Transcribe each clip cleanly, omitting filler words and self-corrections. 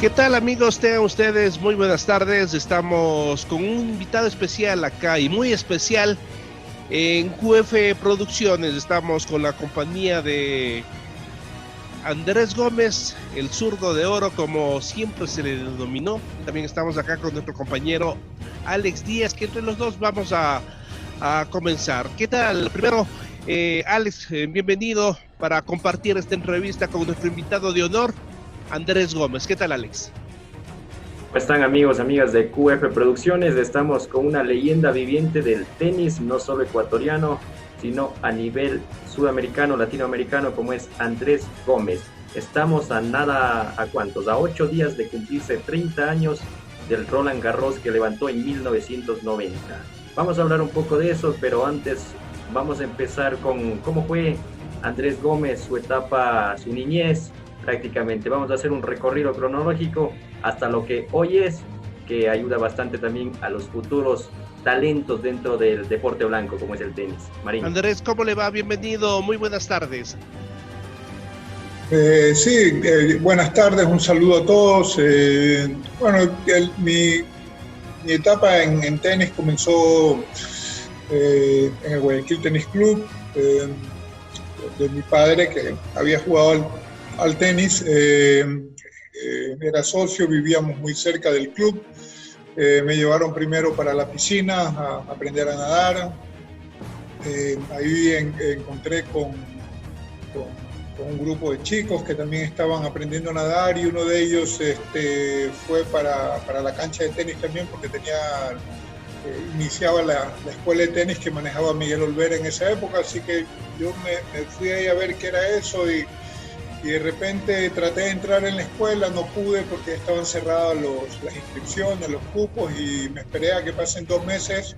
¿Qué tal, amigos? Tengan ustedes muy buenas tardes. Estamos con un invitado especial acá y muy especial en QF Producciones. Estamos con la compañía de Andrés Gómez, el zurdo de oro, como siempre se le denominó. También estamos acá con nuestro compañero Alex Díaz, que entre los dos vamos a comenzar. ¿Qué tal? Primero, Alex, bienvenido para compartir esta entrevista con nuestro invitado de honor, Andrés Gómez. ¿Qué tal, Alex? ¿Cómo están, amigos, amigas de QF Producciones? Estamos con una leyenda viviente del tenis, no solo ecuatoriano, sino a nivel sudamericano, latinoamericano, como es Andrés Gómez. Estamos ¿a cuántos? A 8 días de cumplirse 30 años del Roland Garros que levantó en 1990. Vamos a hablar un poco de eso, pero antes vamos a empezar con cómo fue Andrés Gómez, su etapa, su niñez. Prácticamente vamos a hacer un recorrido cronológico hasta lo que hoy es, que ayuda bastante también a los futuros talentos dentro del deporte blanco como es el tenis. Marín. Andrés, ¿cómo le va? Bienvenido, muy buenas tardes. Buenas tardes, un saludo a todos. Mi etapa en tenis comenzó en el Guayaquil Tenis Club, de mi padre, que había jugado al tenis. Era socio, vivíamos muy cerca del club. Me llevaron primero para la piscina a aprender a nadar. Ahí encontré con un grupo de chicos que también estaban aprendiendo a nadar, y uno de ellos fue para la cancha de tenis también, porque iniciaba la escuela de tenis que manejaba Miguel Olvera en esa época, así que yo me fui ahí a ver qué era eso, y de repente traté de entrar en la escuela, no pude porque estaban cerradas las inscripciones, los cupos, y me esperé a que pasen 2 meses.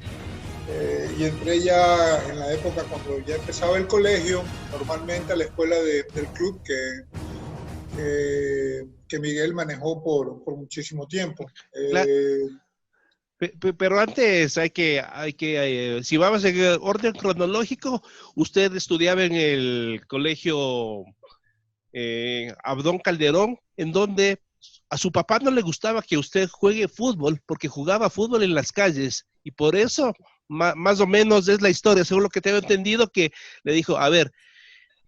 Y entré ya en la época cuando ya empezaba el colegio, normalmente a la escuela del club que Miguel manejó por muchísimo tiempo. Pero antes si vamos en orden cronológico, usted estudiaba en el colegio Abdón Calderón, en donde a su papá no le gustaba que usted juegue fútbol, porque jugaba fútbol en las calles, y por eso más o menos es la historia, según lo que tengo entendido, que le dijo, a ver,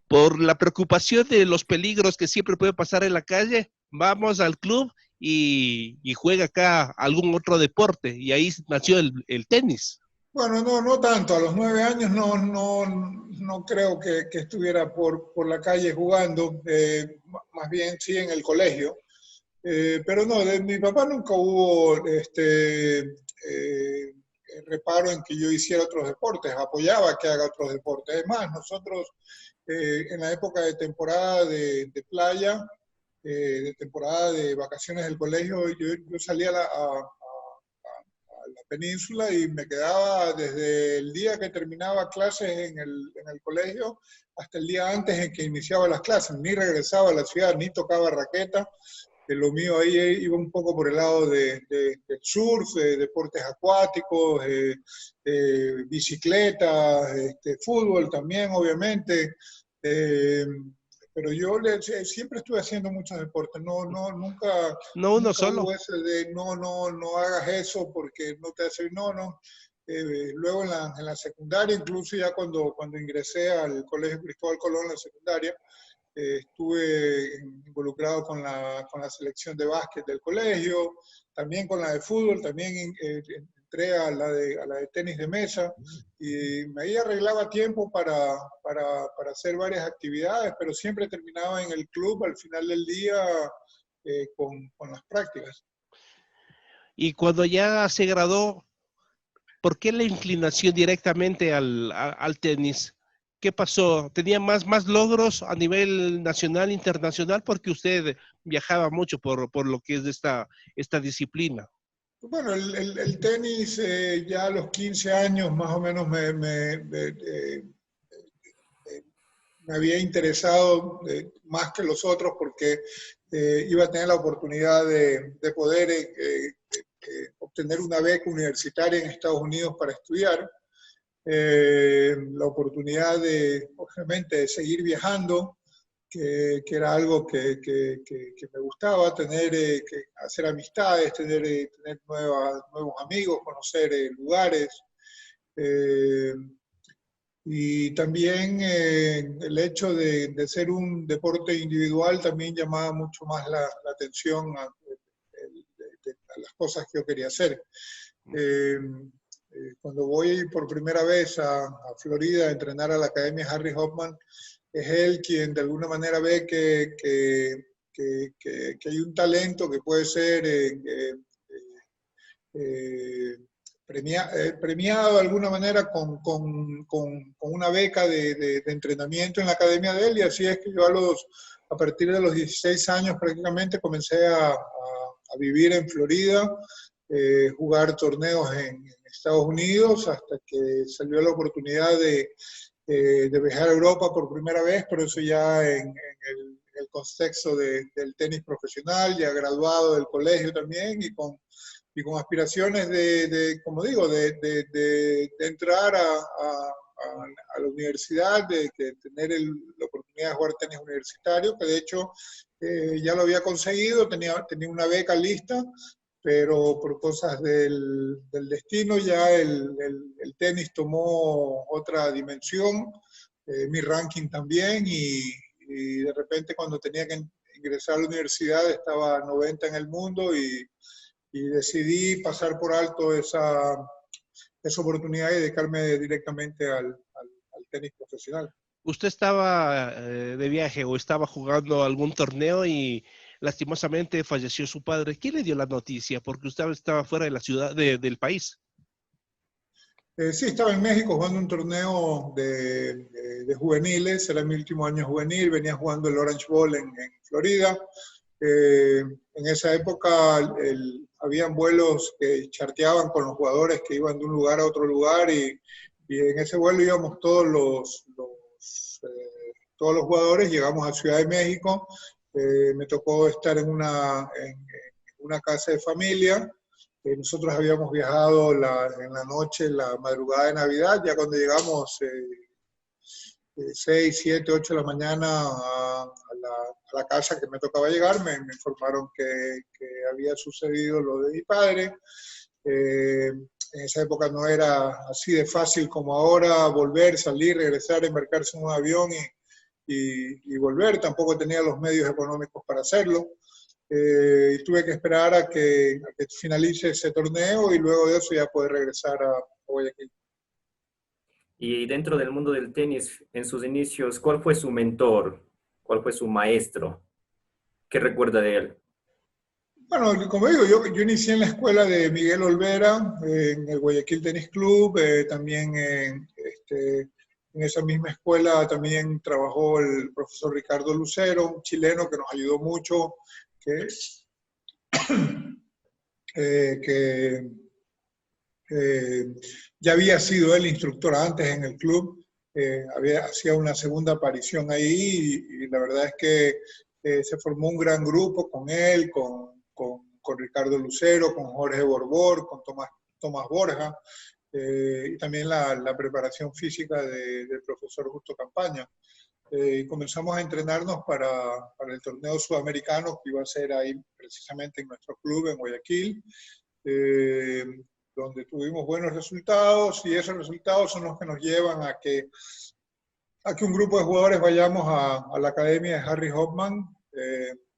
por la preocupación de los peligros que siempre puede pasar en la calle, vamos al club y juega acá algún otro deporte, y ahí nació el tenis. Bueno, no tanto. A los 9 años no creo que estuviera por la calle jugando, más bien sí en el colegio. Pero no, de mi papá nunca hubo reparo en que yo hiciera otros deportes, apoyaba que haga otros deportes. Además, nosotros en la época de temporada de playa, de temporada de vacaciones del colegio, yo salía a la península y me quedaba desde el día que terminaba clases en el colegio hasta el día antes en que iniciaba las clases. Ni regresaba a la ciudad, ni tocaba raqueta. Lo mío ahí iba un poco por el lado del surf, deportes acuáticos, bicicleta, fútbol también, obviamente. Pero yo siempre estuve haciendo muchos deportes, nunca Uno solo. hubo ese de no hagas eso porque no te hace, no. Luego en la secundaria, incluso ya cuando ingresé al Colegio Cristóbal Colón, en la secundaria, estuve involucrado con la selección de básquet del colegio, también con la de fútbol, también entré a la de tenis de mesa, y ahí arreglaba tiempo para hacer varias actividades, pero siempre terminaba en el club al final del día con las prácticas. Y cuando ya se graduó, ¿por qué la inclinación directamente al tenis? ¿Qué pasó? ¿Tenía más logros a nivel nacional, internacional? Porque usted viajaba mucho por lo que es de esta disciplina. Bueno, el tenis ya a los 15 años más o menos me había interesado más que los otros, porque iba a tener la oportunidad de poder obtener una beca universitaria en Estados Unidos para estudiar. La oportunidad obviamente, de seguir viajando, que era algo que me gustaba, tener, que hacer amistades, tener nuevos amigos, conocer lugares. Eh, y también el hecho de ser un deporte individual también llamaba mucho más la atención a las cosas que yo quería hacer. Cuando voy por primera vez a Florida a entrenar a la Academia Harry Hoffman, es él quien de alguna manera ve que hay un talento que puede ser premiado de alguna manera con una beca de entrenamiento en la academia de él, y así es que yo a partir de los 16 años prácticamente comencé a vivir en Florida, jugar torneos en Estados Unidos, hasta que salió la oportunidad de viajar a Europa por primera vez, pero eso ya en el contexto del tenis profesional, ya graduado del colegio también, y con aspiraciones como digo, de entrar a la universidad, de tener la oportunidad de jugar tenis universitario, que de hecho ya lo había conseguido, tenía una beca lista, pero por cosas del destino ya el tenis tomó otra dimensión, mi ranking también, y de repente cuando tenía que ingresar a la universidad estaba 90 en el mundo, y decidí pasar por alto esa oportunidad y dedicarme directamente al tenis profesional. ¿Usted estaba de viaje o estaba jugando algún torneo y lastimosamente falleció su padre? ¿Quién le dio la noticia? Porque usted estaba fuera de la ciudad, del país. Sí, estaba en México jugando un torneo de juveniles, era mi último año juvenil, venía jugando el Orange Bowl en Florida. En esa época habían vuelos que charteaban con los jugadores que iban de un lugar a otro lugar, y en ese vuelo íbamos todos los jugadores, llegamos a Ciudad de México, me tocó estar en una casa de familia. Nosotros habíamos viajado en la noche, la madrugada de Navidad, ya cuando llegamos 6, 7, 8 de la mañana a la casa que me tocaba llegar, me informaron que había sucedido lo de mi padre. En esa época no era así de fácil como ahora, volver, salir, regresar, embarcarse en un avión y volver. Tampoco tenía los medios económicos para hacerlo. Y tuve que esperar a que finalice ese torneo, y luego de eso ya poder regresar a Guayaquil. Y dentro del mundo del tenis, en sus inicios, ¿cuál fue su mentor? ¿Cuál fue su maestro? ¿Qué recuerda de él? Bueno, como digo, yo inicié en la escuela de Miguel Olvera, en el Guayaquil Tennis Club, también en esa misma escuela también trabajó el profesor Ricardo Lucero, un chileno que nos ayudó mucho, que ya había sido el instructor antes en el club, hacía una segunda aparición ahí, y la verdad es que se formó un gran grupo con él, con Ricardo Lucero, con Jorge Borbor, con Tomás Borja, y también la preparación física del profesor Justo Campaña. Y comenzamos a entrenarnos para el torneo sudamericano que iba a ser ahí precisamente en nuestro club en Guayaquil, donde tuvimos buenos resultados, y esos resultados son los que nos llevan a que un grupo de jugadores vayamos a la academia de Harry Hoffman,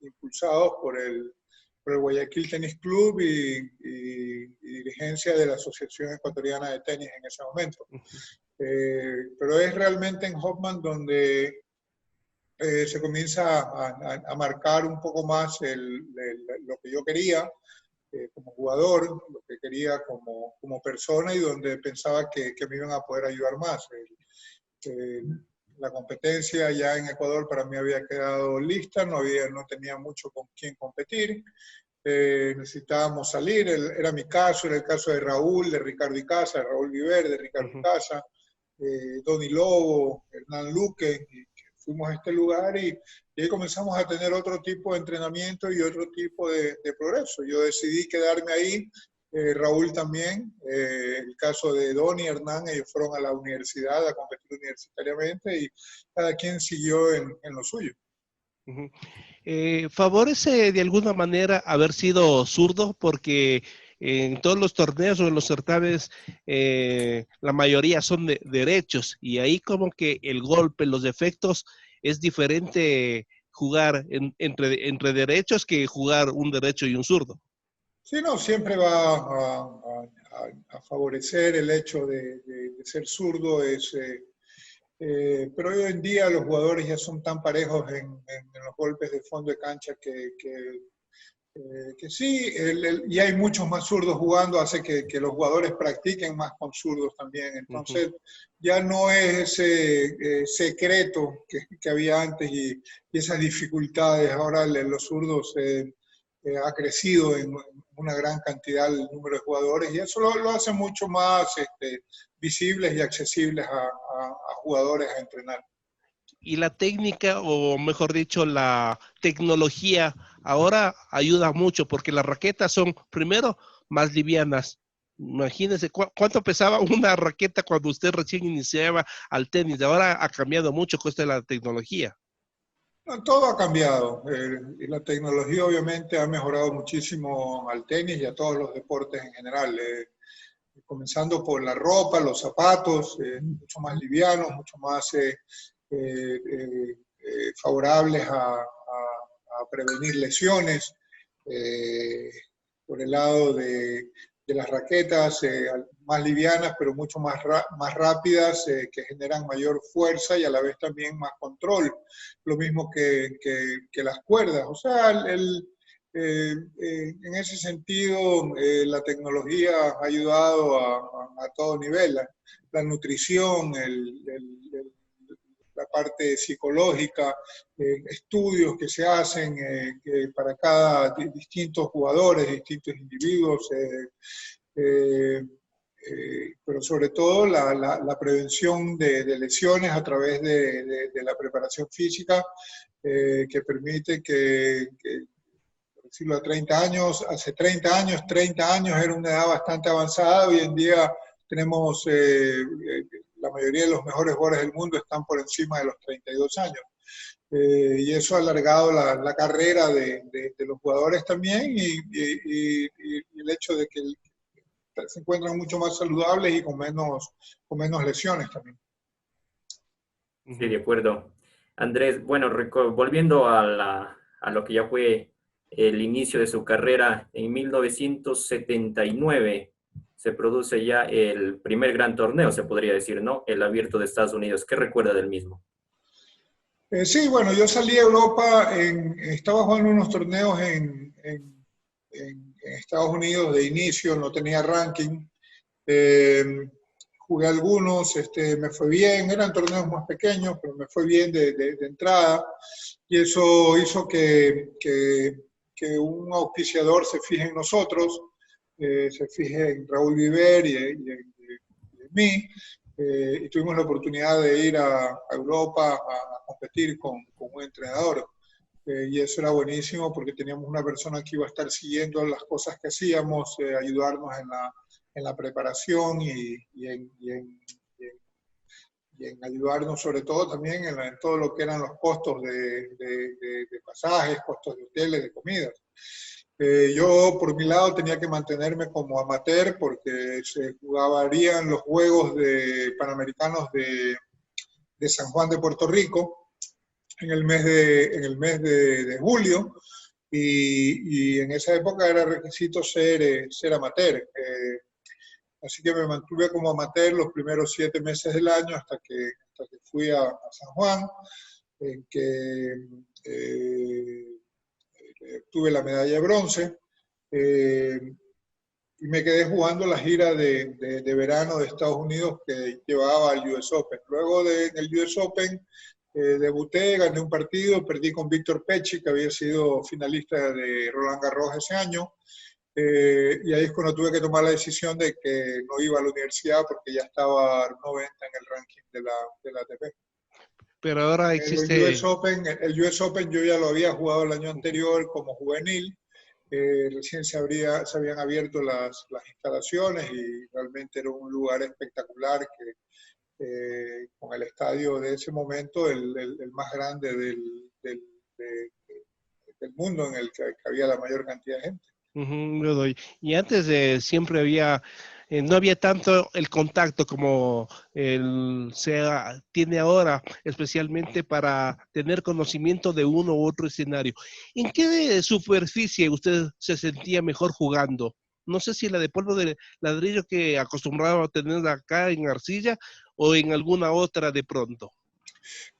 impulsados por el Guayaquil Tennis Club y dirigencia de la Asociación Ecuatoriana de Tenis en ese momento. Pero es realmente en Hoffman donde se comienza a marcar un poco más lo que yo quería como jugador, lo que quería como persona, y donde pensaba que me iban a poder ayudar más. La competencia ya en Ecuador para mí había quedado lista, no tenía mucho con quién competir. Necesitábamos salir, era mi caso, era el caso de Raúl, de Ricardo Icaza, de Raúl Viver, de Ricardo Icaza, Donny Lobo, Hernán Luque, y fuimos a este lugar, y ahí comenzamos a tener otro tipo de entrenamiento y otro tipo de progreso. Yo decidí quedarme ahí, Raúl también, el caso de Donny y Hernán, ellos fueron a la universidad a competir universitariamente, y cada quien siguió en lo suyo. Ujú. ¿Favorece de alguna manera haber sido zurdo? Porque en todos los torneos o en los certámenes la mayoría son de derechos y ahí como que el golpe, los efectos es diferente jugar entre derechos que jugar un derecho y un zurdo. Sí, no, siempre va a favorecer el hecho de ser zurdo, pero hoy en día los jugadores ya son tan parejos en los golpes de fondo de cancha que sí, y hay muchos más zurdos jugando, hace que los jugadores practiquen más con zurdos también. Ujú. Entonces, ya no es ese secreto que había antes y esas dificultades. Ahora los zurdos ha crecido en una gran cantidad el número de jugadores y eso lo hace mucho más visibles y accesibles a jugadores a entrenar. Y la técnica, o mejor dicho, la tecnología ahora ayuda mucho porque las raquetas son, primero, más livianas. Imagínense cuánto pesaba una raqueta cuando usted recién iniciaba al tenis. Ahora ha cambiado mucho con esto de la tecnología. No, todo ha cambiado y la tecnología obviamente ha mejorado muchísimo al tenis y a todos los deportes en general, comenzando por la ropa, los zapatos, mucho más livianos, mucho más favorables a prevenir lesiones. Eh, por el lado de las raquetas, más livianas, pero mucho más rápidas, que generan mayor fuerza y a la vez también más control. Lo mismo que las cuerdas. O sea, en ese sentido, la tecnología ha ayudado a todo nivel. La nutrición, la parte psicológica, estudios que se hacen para cada distintos jugadores, distintos individuos, pero sobre todo la prevención de lesiones a través de la preparación física, que permite por decirlo, a 30 años, hace 30 años era una edad bastante avanzada, hoy en día tenemos la mayoría de los mejores jugadores del mundo están por encima de los 32 años. Y eso ha alargado la carrera de los jugadores también y el hecho de que se encuentran mucho más saludables y con menos lesiones también. Sí, de acuerdo. Andrés, bueno, volviendo a lo que ya fue el inicio de su carrera, en 1979 se produce ya el primer gran torneo, se podría decir, ¿no? El Abierto de Estados Unidos. ¿Qué recuerda del mismo? Sí, bueno, yo salí a Europa, estaba jugando unos torneos en Estados Unidos de inicio, no tenía ranking. Eh, Jugué algunos, me fue bien, eran torneos más pequeños, pero me fue bien de entrada. Y eso hizo que un auspiciador se fije en nosotros, se fije en Raúl Viver y en mí. Y tuvimos la oportunidad de ir a Europa a competir con un entrenador. Y eso era buenísimo porque teníamos una persona que iba a estar siguiendo las cosas que hacíamos, ayudarnos en la preparación y en ayudarnos sobre todo también en todo lo que eran los costos de pasajes, costos de hoteles, de comidas. Yo por mi lado tenía que mantenerme como amateur porque se jugarían los Juegos Panamericanos de San Juan de Puerto Rico en el mes de julio y en esa época era requisito ser amateur. Así que me mantuve como amateur los primeros 7 meses del año hasta que fui a San Juan, en que tuve la medalla de bronce y me quedé jugando la gira de verano de Estados Unidos que llevaba al US Open. Luego del US Open debuté, gané un partido, perdí con Víctor Pecci, que había sido finalista de Roland Garros ese año. Y ahí es cuando tuve que tomar la decisión de que no iba a la universidad porque ya estaba 90 en el ranking de la ATP. Pero ahora existe... El US Open yo ya lo había jugado el año anterior como juvenil. Recién se habían abierto las instalaciones y realmente era un lugar espectacular que con el estadio de ese momento, el más grande del del mundo en el que había la mayor cantidad de gente. Yo doy. Y antes siempre había, no había tanto el contacto como tiene ahora, especialmente para tener conocimiento de uno u otro escenario. ¿En qué superficie usted se sentía mejor jugando? No sé si la de polvo de ladrillo que acostumbraba a tener acá en arcilla o en alguna otra de pronto.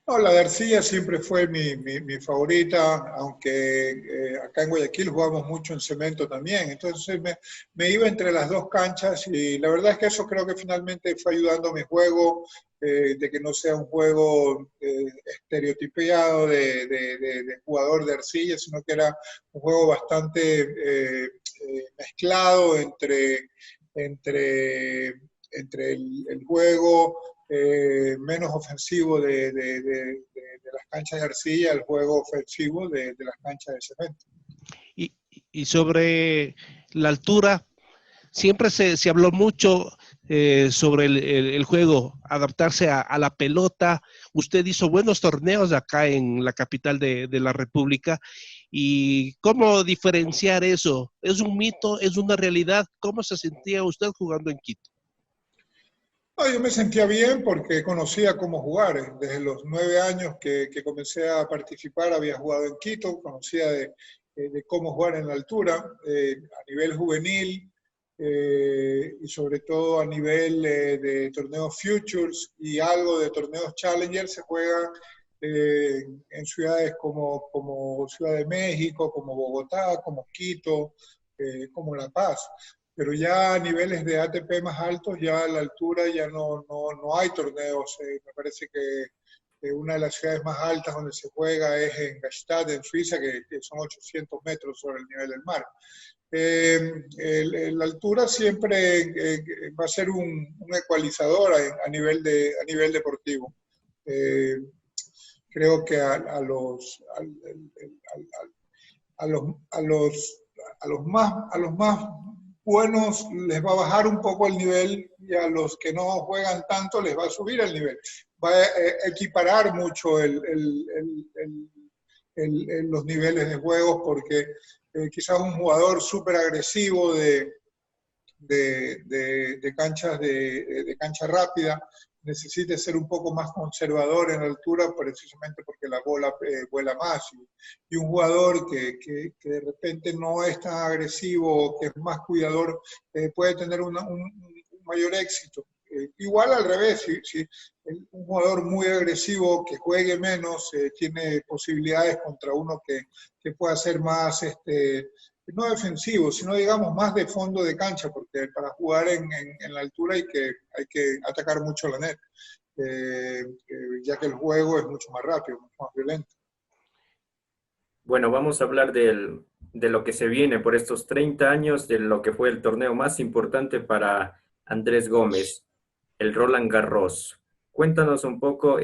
No, la de arcilla siempre fue mi favorita, aunque acá en Guayaquil jugamos mucho en cemento también. Entonces me iba entre las dos canchas y la verdad es que eso creo que finalmente fue ayudando a mi juego, de que no sea un juego estereotipado de jugador de arcilla, sino que era un juego bastante mezclado entre el juego menos ofensivo de las canchas de arcilla, el juego ofensivo de las canchas de cemento. Y sobre la altura, siempre se habló mucho sobre el juego, adaptarse a la pelota. Usted hizo buenos torneos acá en la capital de la República. ¿Y cómo diferenciar eso? ¿Es un mito? ¿Es una realidad? ¿Cómo se sentía usted jugando en Quito? No, yo me sentía bien porque conocía cómo jugar. Desde los 9 años que comencé a participar había jugado en Quito, conocía de cómo jugar en la altura, a nivel juvenil y sobre todo a nivel de torneos Futures y algo de torneos Challenger se juega en ciudades como Ciudad de México, como Bogotá, como Quito, como La Paz. Pero ya a niveles de ATP más altos, ya a la altura ya no hay torneos. Me parece que una de las ciudades más altas donde se juega es en Gstaad, en Suiza, que son 800 metros sobre el nivel del mar. La altura siempre va a ser un ecualizador a nivel deportivo. Creo que a los más buenos les va a bajar un poco el nivel y a los que no juegan tanto les va a subir el nivel. Va a equiparar mucho los niveles de juegos porque quizás un jugador súper agresivo de cancha rápida necesite ser un poco más conservador en altura precisamente porque la bola vuela más y un jugador que de repente no es tan agresivo, que es más cuidador, puede tener un mayor éxito. Igual al revés, si un jugador muy agresivo que juegue menos tiene posibilidades contra uno que pueda ser más no defensivo, sino digamos más de fondo de cancha, porque para jugar en la altura hay que atacar mucho la net, ya que el juego es mucho más rápido, mucho más violento. Bueno, vamos a hablar de lo que se viene por estos 30 años, de lo que fue el torneo más importante para Andrés Gómez, el Roland Garros. Cuéntanos un poco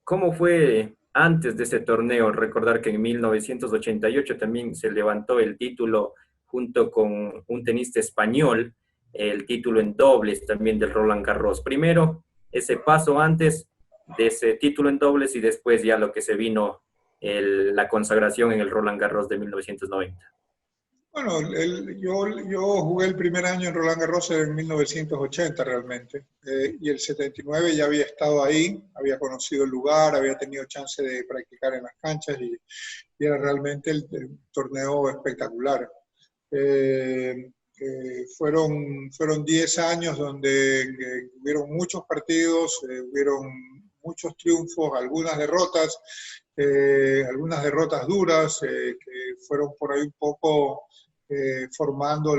cómo fue antes de ese torneo. Recordar que en 1988 también se levantó el título junto con un tenista español, el título en dobles también del Roland Garros. Primero, ese paso antes de ese título en dobles y después ya lo que se vino, la consagración en el Roland Garros de 1990. Bueno, yo jugué el primer año en Roland Garros en 1980 realmente, y el 79 ya había estado ahí, había conocido el lugar, había tenido chance de practicar en las canchas y era realmente el torneo espectacular. Fueron 10 años donde hubieron muchos partidos, hubieron muchos triunfos, algunas derrotas duras, que fueron por ahí un poco formando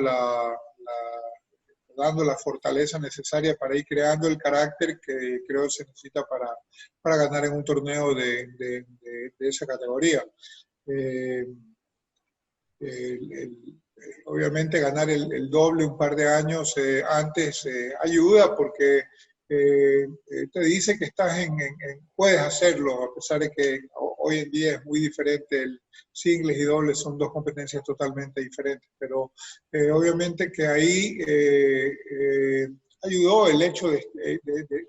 dando la fortaleza necesaria para ir creando el carácter que creo se necesita para ganar en un torneo de esa categoría. Obviamente ganar el doble un par de años antes ayuda porque te dice que puedes hacerlo, a pesar de que hoy en día es muy diferente. El singles y dobles son dos competencias totalmente diferentes, pero obviamente que ahí ayudó el hecho de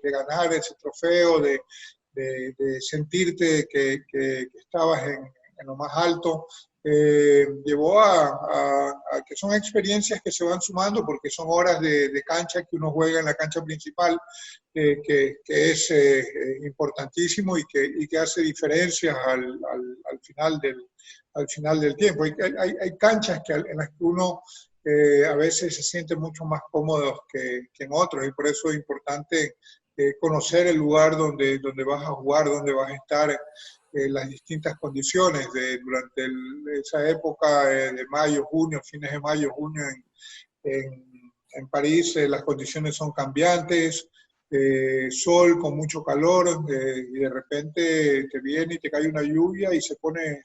ganar ese trofeo, de sentirte que estabas en en lo más alto, llevó a que son experiencias que se van sumando porque son horas de cancha que uno juega en la cancha principal, que es importantísimo y que hace diferencias al final del tiempo. Hay canchas en las que uno a veces se siente mucho más cómodo que en otros y por eso es importante conocer el lugar donde vas a jugar, donde vas a estar, las distintas condiciones durante esa época de mayo, junio, fines de mayo, junio en París, las condiciones son cambiantes, sol con mucho calor, y de repente te viene y te cae una lluvia y se pone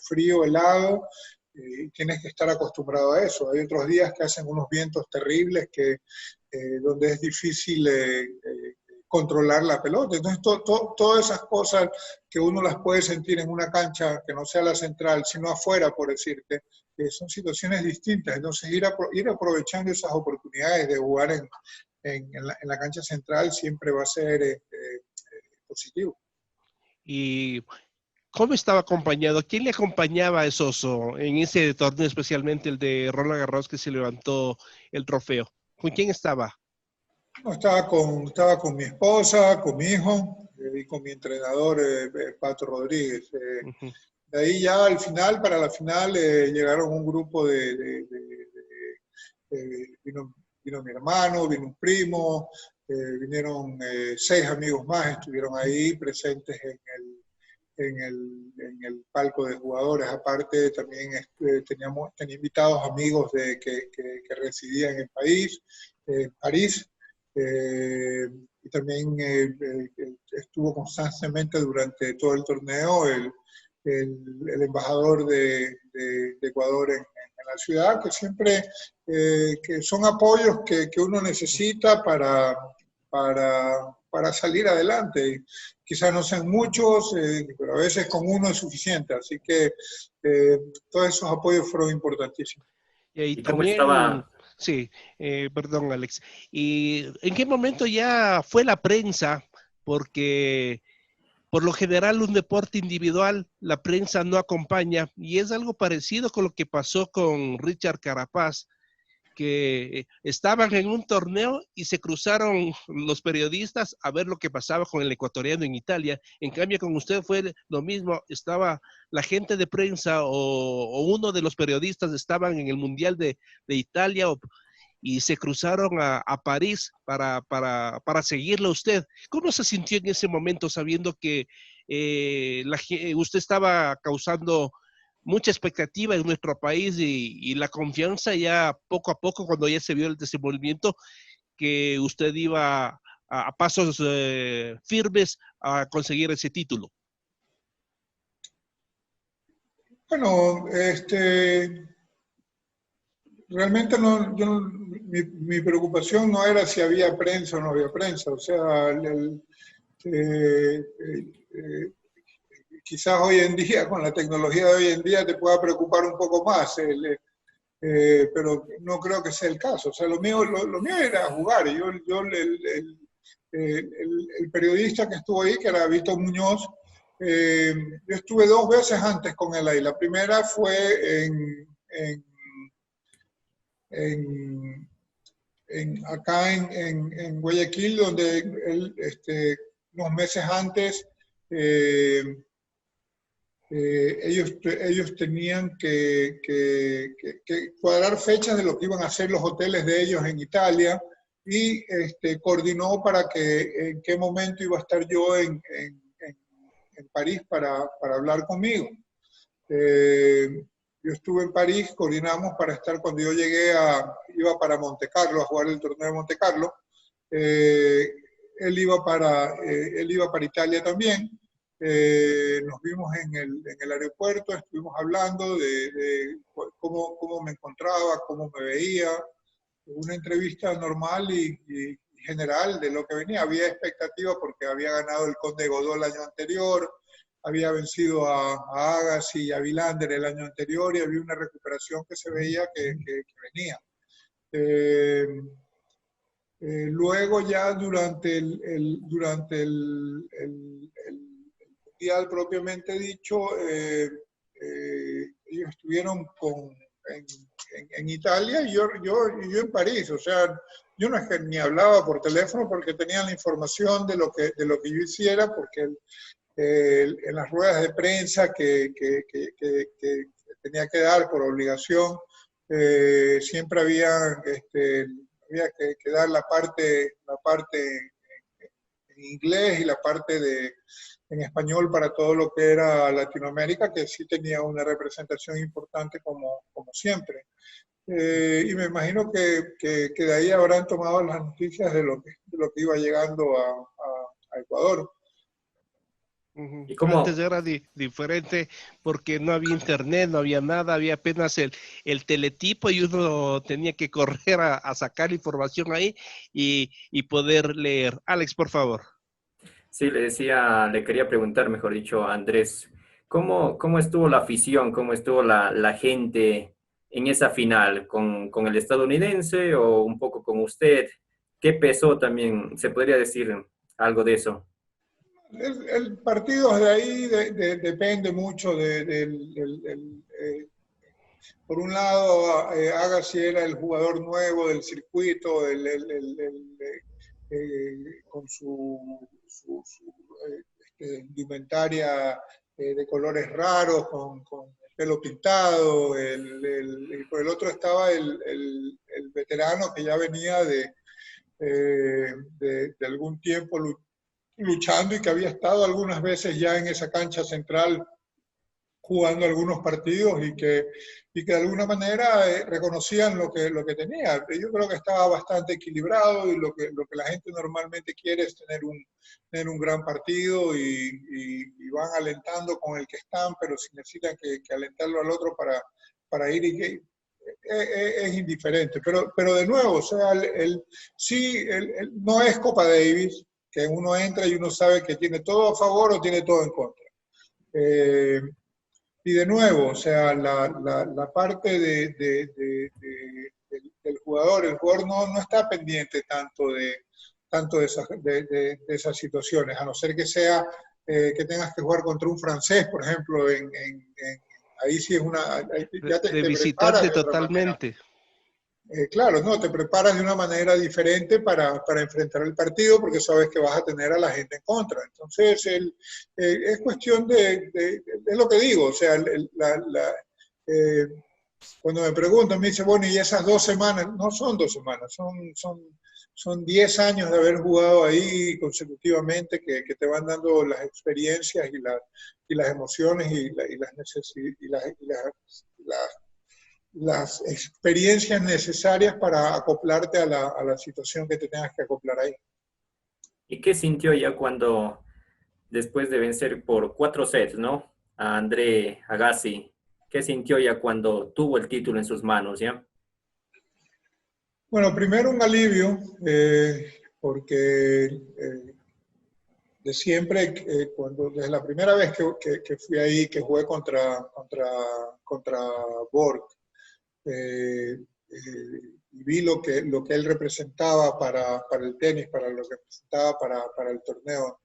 frío, helado, y tienes que estar acostumbrado a eso. Hay otros días que hacen unos vientos terribles donde es difícil controlar la pelota. Entonces, todas esas cosas que uno las puede sentir en una cancha que no sea la central, sino afuera, por decirte, son situaciones distintas. Entonces, ir aprovechando esas oportunidades de jugar en la cancha central siempre va a ser positivo. ¿Y cómo estaba acompañado? ¿Quién le acompañaba a Soso en ese torneo, especialmente el de Roland Garros que se levantó el trofeo? ¿Con quién estaba? No, estaba con mi esposa, con mi hijo y con mi entrenador, Pato Rodríguez. De ahí ya para la final, llegaron un grupo vino mi hermano, vino un primo, vinieron 6 amigos más, estuvieron ahí presentes en el palco de jugadores. Aparte, también tenía invitados amigos que residían en el país, París. Y también estuvo constantemente durante todo el torneo el embajador de Ecuador en la ciudad, que siempre que son apoyos que uno necesita para salir adelante. Y quizás no sean muchos, pero a veces con uno es suficiente. Así que todos esos apoyos fueron importantísimos. Y cómo también, estaba? sí, perdón, Alex. ¿Y en qué momento ya fue la prensa? Porque por lo general un deporte individual, la prensa no acompaña, y es algo parecido con lo que pasó con Richard Carapaz, que estaban en un torneo y se cruzaron los periodistas a ver lo que pasaba con el ecuatoriano en Italia. En cambio, con usted fue lo mismo, estaba la gente de prensa o uno de los periodistas estaban en el Mundial de Italia y se cruzaron a París para seguirle a usted. ¿Cómo se sintió en ese momento sabiendo que usted estaba causando mucha expectativa en nuestro país y la confianza ya poco a poco, cuando ya se vio el desenvolvimiento, que usted iba a pasos firmes a conseguir ese título? Bueno, realmente mi preocupación no era si había prensa o no había prensa. O sea, quizás hoy en día, con la tecnología de hoy en día, te pueda preocupar un poco más, pero no creo que sea el caso. O sea, lo mío era jugar. El periodista que estuvo ahí, que era Vito Muñoz, yo estuve 2 veces antes con él ahí. La primera fue acá en Guayaquil, donde él, unos meses antes, ellos tenían que cuadrar fechas de lo que iban a hacer los hoteles de ellos en Italia, y coordinó para en qué momento iba a estar yo en París para hablar conmigo. Yo estuve en París, coordinamos para estar, cuando yo llegué, iba para Monte Carlo, a jugar el torneo de Monte Carlo. Él iba para Italia también. Nos vimos en el aeropuerto, estuvimos hablando de cómo me encontraba, cómo me veía. Una entrevista normal y general de lo que venía. Había expectativa porque había ganado el Conde Godó el año anterior, había vencido a Agassi y a Vilander el año anterior, y había una recuperación que se veía que venía. Luego ya durante el Mundial propiamente dicho, ellos estuvieron en Italia y yo en París. O sea, yo no es que ni hablaba por teléfono porque tenían la información de lo que yo hiciera, porque en las ruedas de prensa que tenía que dar por obligación, siempre había que dar la parte en inglés y la parte en español para todo lo que era Latinoamérica, que sí tenía una representación importante como siempre. Y me imagino que de ahí habrán tomado las noticias de lo que iba llegando a Ecuador. ¿Y cómo? Antes era diferente porque no había internet, no había nada, había apenas el teletipo y uno tenía que correr a sacar información ahí y poder leer. Alex, por favor. Sí, le quería preguntar, mejor dicho, a Andrés, ¿cómo estuvo la afición, cómo estuvo la gente en esa final? ¿Con el estadounidense o un poco con usted? ¿Qué pesó también? ¿Se podría decir algo de eso? El partido de ahí depende mucho por un lado, Agassi era el jugador nuevo del circuito, con su indumentaria de colores raros, con el pelo pintado. Y por el otro estaba el veterano que ya venía de algún tiempo luchando y que había estado algunas veces ya en esa cancha central jugando algunos partidos y que de alguna manera reconocían lo que tenía. Yo creo que estaba bastante equilibrado y lo que la gente normalmente quiere es tener un gran partido y van alentando con el que están, pero si necesitan que alentarlo al otro para ir y que es indiferente. Pero de nuevo, o sea, no es Copa Davis, que uno entra y uno sabe que tiene todo a favor o tiene todo en contra. Y de nuevo, o sea, la parte del jugador, el jugador no está pendiente tanto de esas situaciones, a no ser que sea que tengas que jugar contra un francés, por ejemplo, ahí sí es de visitante totalmente. Claro, no, te preparas de una manera diferente para enfrentar el partido porque sabes que vas a tener a la gente en contra. Entonces, es cuestión es lo que digo, o sea, cuando me preguntan, me dicen, bueno, y esas 2 semanas, no son 2 semanas, son 10 años de haber jugado ahí consecutivamente que te van dando las experiencias y las emociones y las experiencias necesarias para acoplarte a la situación que te tengas que acoplar ahí. ¿Y qué sintió ya cuando, después de vencer por 4 sets, ¿no? A André Agassi, ¿qué sintió ya cuando tuvo el título en sus manos, ya? Bueno, primero un alivio, porque de siempre, desde la primera vez que fui ahí, que jugué contra Borg, y vi lo que él representaba para el tenis, para lo que representaba para el torneo.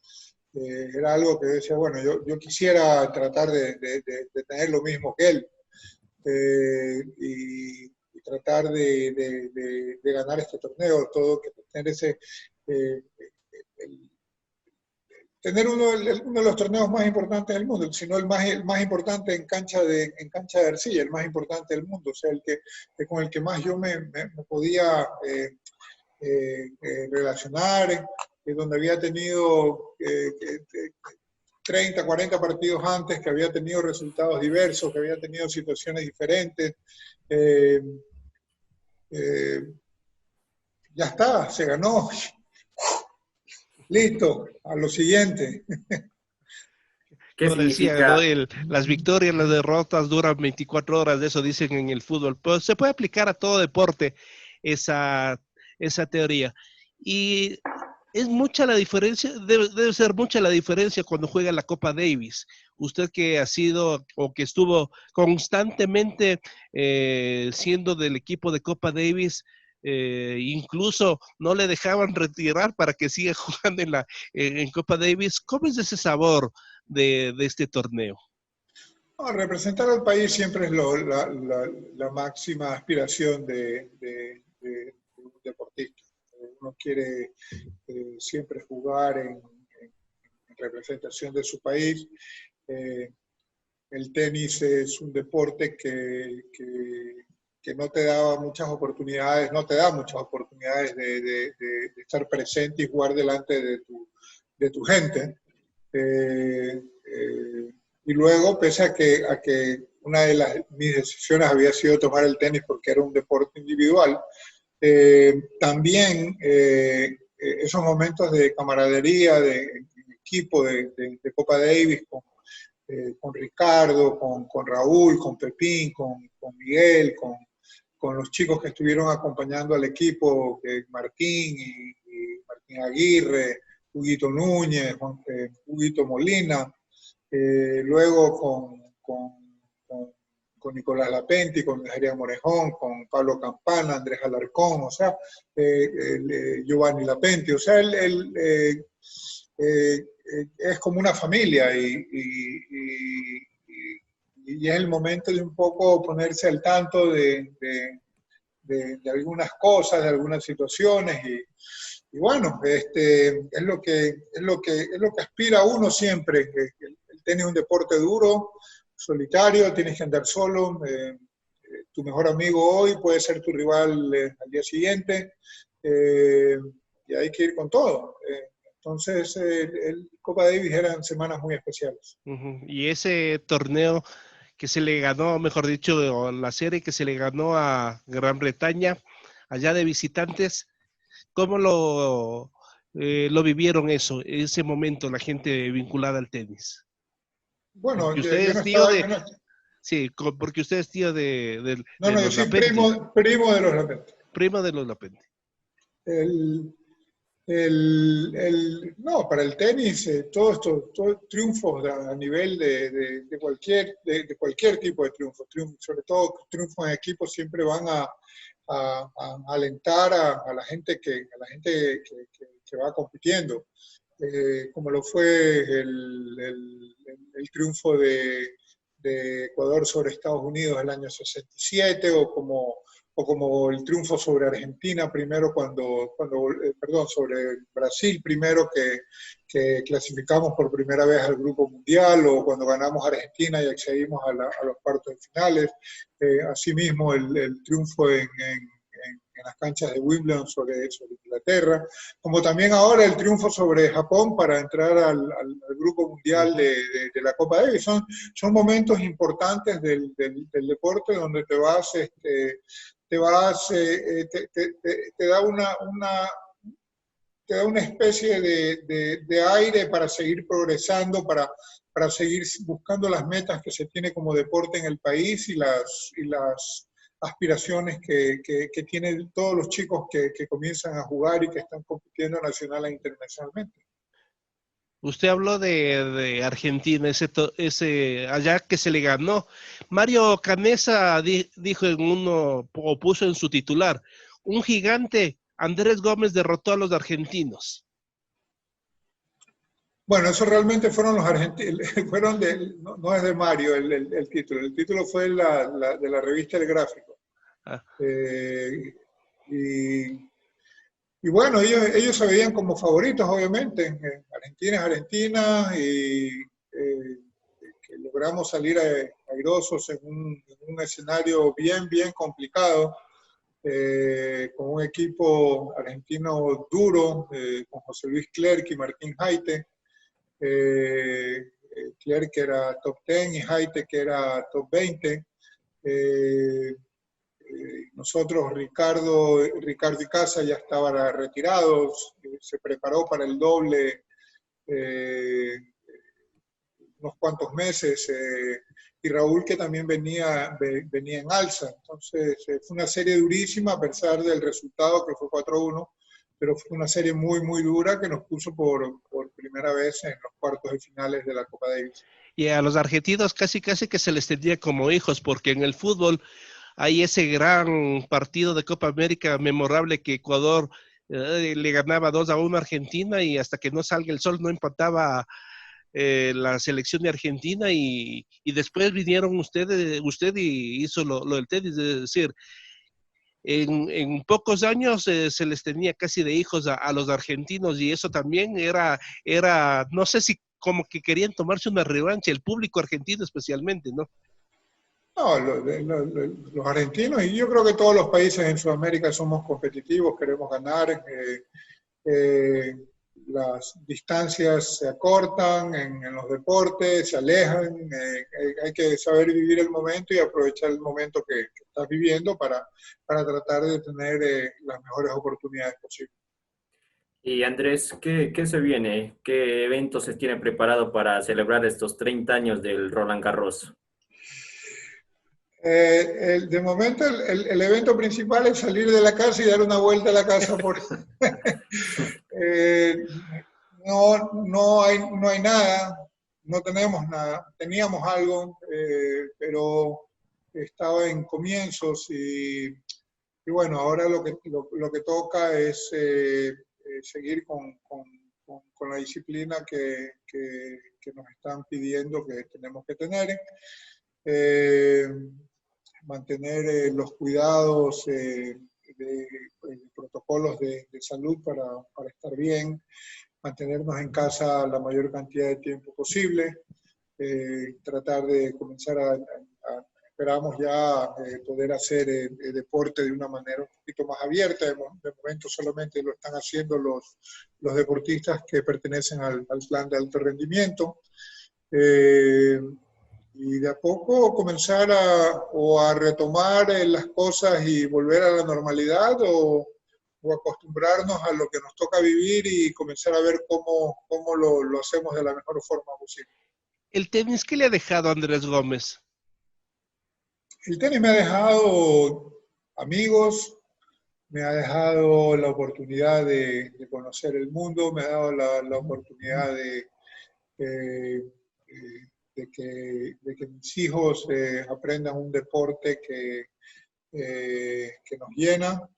Era algo que decía, bueno, yo quisiera tratar de tener lo mismo que él y tratar de ganar este torneo, todo, que tener tener uno de los torneos más importantes del mundo, sino el más importante en cancha de arcilla, el más importante del mundo, o sea, con el que más yo me podía relacionar, donde había tenido 30, 40 partidos antes, que había tenido resultados diversos, que había tenido situaciones diferentes. Ya está, se ganó. Listo, a lo siguiente. ¿Qué significa? Decía, ¿no? Las victorias, las derrotas duran 24 horas, de eso dicen en el fútbol. Pero se puede aplicar a todo deporte esa teoría. Y es mucha la diferencia, debe ser mucha la diferencia cuando juega la Copa Davis. Usted que ha sido o que estuvo constantemente siendo del equipo de Copa Davis, incluso no le dejaban retirar para que siga jugando en Copa Davis. ¿Cómo es ese sabor de este torneo? No, representar al país siempre es la máxima aspiración de un deportista. Uno quiere siempre jugar en representación de su país. El tenis es un deporte que no te da muchas oportunidades, no te da muchas oportunidades de estar presente y jugar delante de tu gente. Y luego, pese a que una de mis decisiones había sido tomar el tenis porque era un deporte individual, también esos momentos de camaradería, de equipo, de Copa Davis con Ricardo, con Raúl, con Pepín, con Miguel, con los chicos que estuvieron acompañando al equipo, Martín y Martín Aguirre, Huguito Núñez, Huguito Molina, luego con Nicolás Lapenti, con Adrián Morejón, con Pablo Campana, Andrés Alarcón, o sea, Giovanni Lapenti, o sea, es como una familia y es el momento de un poco ponerse al tanto de algunas cosas, de algunas situaciones y bueno, es lo que aspira uno siempre. El tenis es un deporte duro, solitario, tienes que andar solo. Tu mejor amigo hoy puede ser tu rival al día siguiente y hay que ir con todo. Entonces, el Copa Davis eran semanas muy especiales. Y ese torneo que se le ganó, mejor dicho, la serie que se le ganó a Gran Bretaña, allá de visitantes, ¿cómo lo vivieron ese momento, la gente vinculada al tenis? Bueno, Porque usted yo no es tío estaba... de... Sí, porque usted es tío de No, yo los soy Lapenti. primo de los Lapenti. Primo de los Lapenti. No, para el tenis, todos triunfos a nivel de cualquier tipo de triunfo, sobre todo triunfos en equipo, siempre van a alentar a la gente que va compitiendo, como lo fue el triunfo de Ecuador sobre Estados Unidos el año 67, o como el triunfo sobre Argentina primero perdón, sobre Brasil primero que clasificamos por primera vez al Grupo Mundial, o cuando ganamos Argentina y accedimos a los cuartos de finales. Asimismo, el triunfo en las canchas de Wimbledon sobre Inglaterra, como también ahora el triunfo sobre Japón para entrar al Grupo Mundial de la Copa Davis. Son momentos importantes del deporte donde te da una especie de aire para seguir progresando, para seguir buscando las metas que se tiene como deporte en el país y las aspiraciones que tienen todos los chicos que comienzan a jugar y que están compitiendo nacional e internacionalmente. Usted habló de Argentina, ese allá que se le ganó. Mario Canesa dijo o puso en su titular, un gigante, Andrés Gómez derrotó a los argentinos. Bueno, eso realmente fueron los argentinos, no es de Mario el título fue de la revista El Gráfico. Ah. Y bueno, ellos se veían como favoritos, obviamente. Argentina es Argentina y que logramos salir airosos en un escenario bien complicado, con un equipo argentino duro, con José Luis Clerc y Martín Jaite. Clerc que era top 10 y Jaite que era top 20. Nosotros, Ricardo y Casa ya estaban retirados, se preparó para el doble unos cuantos meses, y Raúl que también venía en alza. Entonces fue una serie durísima a pesar del resultado que fue 4-1, pero fue una serie muy dura que nos puso por primera vez en los cuartos de finales de la Copa Davis. Y a los argentinos casi que se les tenía como hijos, porque en el fútbol hay ese gran partido de Copa América memorable que Ecuador le ganaba 2-1 a Argentina y hasta que no salga el sol no empataba la selección de Argentina y después vinieron usted y hizo lo del tenis, es decir, en pocos años se les tenía casi de hijos a los argentinos y eso también no sé si como que querían tomarse una revancha, el público argentino especialmente, ¿no? No, los argentinos y yo creo que todos los países en Sudamérica somos competitivos, queremos ganar. Eh, las distancias se acortan en los deportes, se alejan, hay que saber vivir el momento y aprovechar el momento que estás viviendo para tratar de tener las mejores oportunidades posibles. Y Andrés, ¿qué se viene? ¿Qué eventos se tiene preparado para celebrar estos 30 años del Roland Garros? De momento el evento principal es salir de la casa y dar una vuelta a la casa por... no hay nada, no tenemos nada. Teníamos algo, pero estaba en comienzos y bueno, ahora lo que toca es seguir con la disciplina que nos están pidiendo que tenemos que tener. Mantener los cuidados de protocolos de salud para estar bien, mantenernos en casa la mayor cantidad de tiempo posible, tratar de comenzar esperamos ya poder hacer deporte de una manera un poquito más abierta. De momento solamente lo están haciendo los deportistas que pertenecen al plan de alto rendimiento. Y de a poco comenzar a retomar las cosas y volver a la normalidad o acostumbrarnos a lo que nos toca vivir y comenzar a ver cómo lo hacemos de la mejor forma posible. ¿El tenis qué le ha dejado a Andrés Gómez? El tenis me ha dejado amigos, me ha dejado la oportunidad de conocer el mundo, me ha dado la oportunidad de que mis hijos aprendan un deporte que nos llena,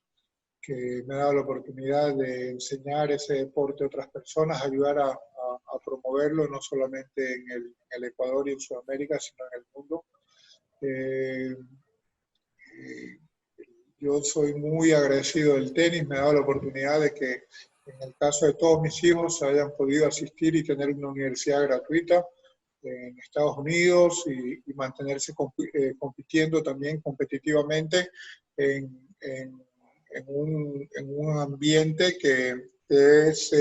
que me ha dado la oportunidad de enseñar ese deporte a otras personas, ayudar a promoverlo no solamente en el Ecuador y en Sudamérica, sino en el mundo. Yo soy muy agradecido del tenis, me ha dado la oportunidad de que en el caso de todos mis hijos hayan podido asistir y tener una universidad gratuita en Estados Unidos y mantenerse compitiendo también competitivamente en un ambiente que es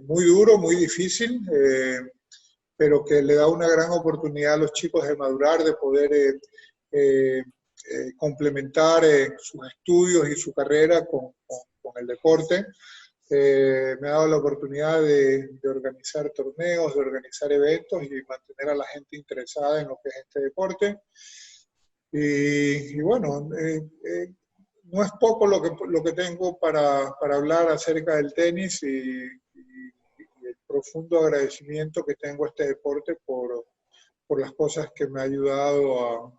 muy duro, muy difícil, pero que le da una gran oportunidad a los chicos de madurar, de poder complementar sus estudios y su carrera con el deporte. Me ha dado la oportunidad de organizar torneos, de organizar eventos y mantener a la gente interesada en lo que es este deporte. Y bueno, no es poco lo que tengo para hablar acerca del tenis y el profundo agradecimiento que tengo a este deporte por las cosas que me ha ayudado a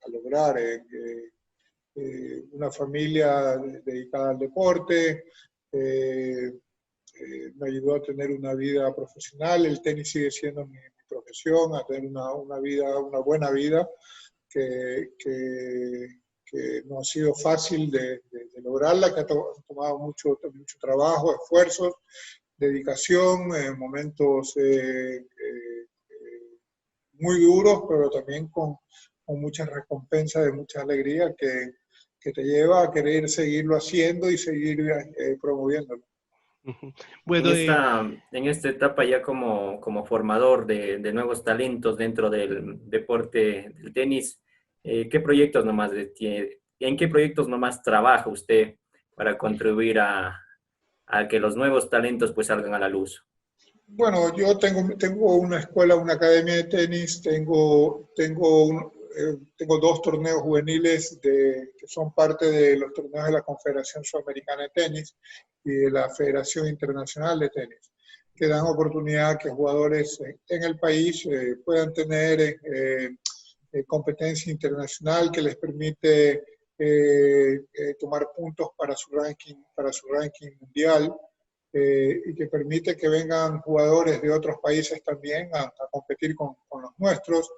lograr. Una familia dedicada al deporte, me ayudó a tener una vida profesional, el tenis sigue siendo mi profesión, a tener una buena vida que no ha sido fácil de lograrla, que ha tomado mucho trabajo, esfuerzos, dedicación, momentos muy duros, pero también con muchas recompensas, de mucha alegría que te lleva a querer seguirlo haciendo y seguir promoviéndolo. Bueno, en esta etapa ya como formador de nuevos talentos dentro del deporte del tenis, ¿en qué proyectos nomás trabaja usted para contribuir a que los nuevos talentos pues salgan a la luz? Bueno, yo tengo una escuela, una academia de tenis, tengo 2 torneos juveniles que son parte de los torneos de la Confederación Sudamericana de Tenis y de la Federación Internacional de Tenis, que dan oportunidad a que jugadores en el país puedan tener competencia internacional que les permite tomar puntos para su ranking mundial. y que permite que vengan jugadores de otros países también a competir con los nuestros,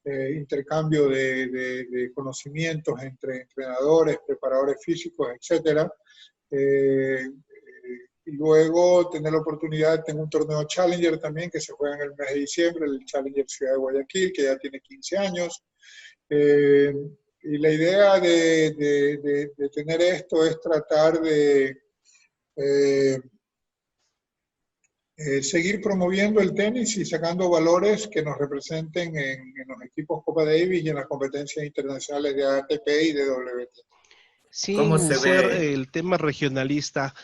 intercambio de conocimientos entre entrenadores, preparadores físicos, etc. Y luego tener la oportunidad, tengo un torneo Challenger también que se juega en el mes de diciembre, el Challenger Ciudad de Guayaquil, que ya tiene 15 años. Y la idea de tener esto es tratar de seguir promoviendo el tenis y sacando valores que nos representen en los equipos Copa Davis y en las competencias internacionales de ATP y de WTA. Sin ser el tema regionalista,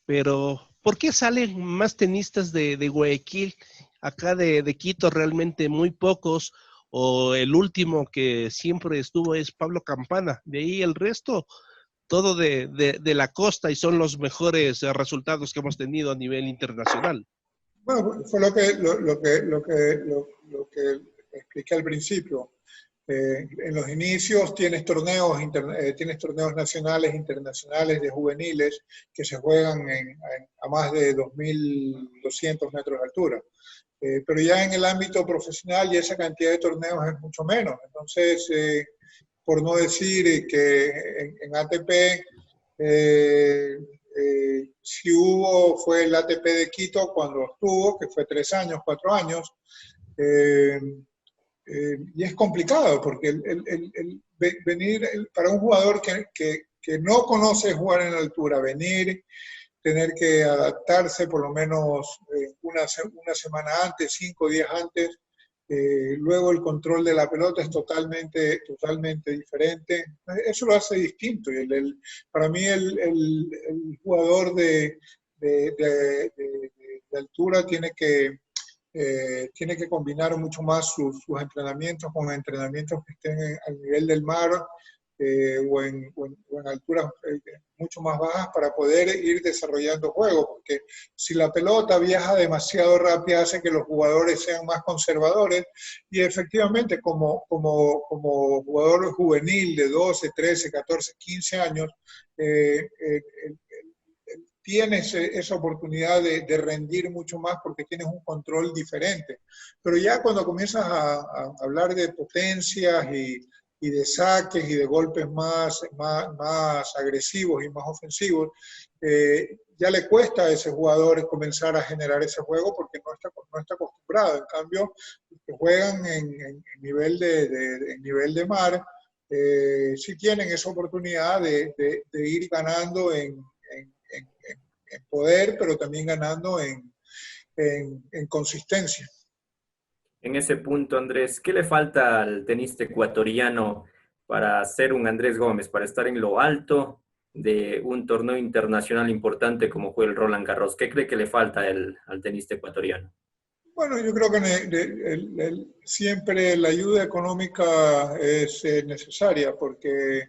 pero ¿por qué salen más tenistas de Guayaquil? Acá de Quito realmente muy pocos, o el último que siempre estuvo es Pablo Campana. De ahí el resto, todo de la costa, y son los mejores resultados que hemos tenido a nivel internacional. Bueno, fue lo que expliqué al principio. En los inicios tienes torneos nacionales, internacionales de juveniles que se juegan a más de 2.200 metros de altura. Pero ya en el ámbito profesional ya esa cantidad de torneos es mucho menos. Entonces, por no decir que en ATP, si hubo, fue el ATP de Quito cuando estuvo, que fue 3 años, 4 años, y es complicado porque venir para un jugador que no conoce jugar en altura, venir, tener que adaptarse por lo menos una semana antes, 5 días antes, luego el control de la pelota es totalmente diferente. Eso lo hace distinto. Y para mí el jugador de altura tiene que combinar mucho más sus entrenamientos con entrenamientos que estén al nivel del mar o en alturas mucho más bajas para poder ir desarrollando juego, porque si la pelota viaja demasiado rápida hace que los jugadores sean más conservadores, y efectivamente como jugador juvenil de 12, 13, 14, 15 años, tienes esa oportunidad de rendir mucho más porque tienes un control diferente. Pero ya cuando comienzas a hablar de potencias y de saques y de golpes más agresivos y más ofensivos, ya le cuesta a ese jugador comenzar a generar ese juego porque no está acostumbrado. En cambio, los que juegan en nivel de mar, sí tienen esa oportunidad de ir ganando en poder, pero también ganando en consistencia. En ese punto, Andrés, ¿qué le falta al tenista ecuatoriano para ser un Andrés Gómez, para estar en lo alto de un torneo internacional importante como fue el Roland Garros? ¿Qué cree que le falta al tenista ecuatoriano? Bueno, yo creo que siempre la ayuda económica es necesaria porque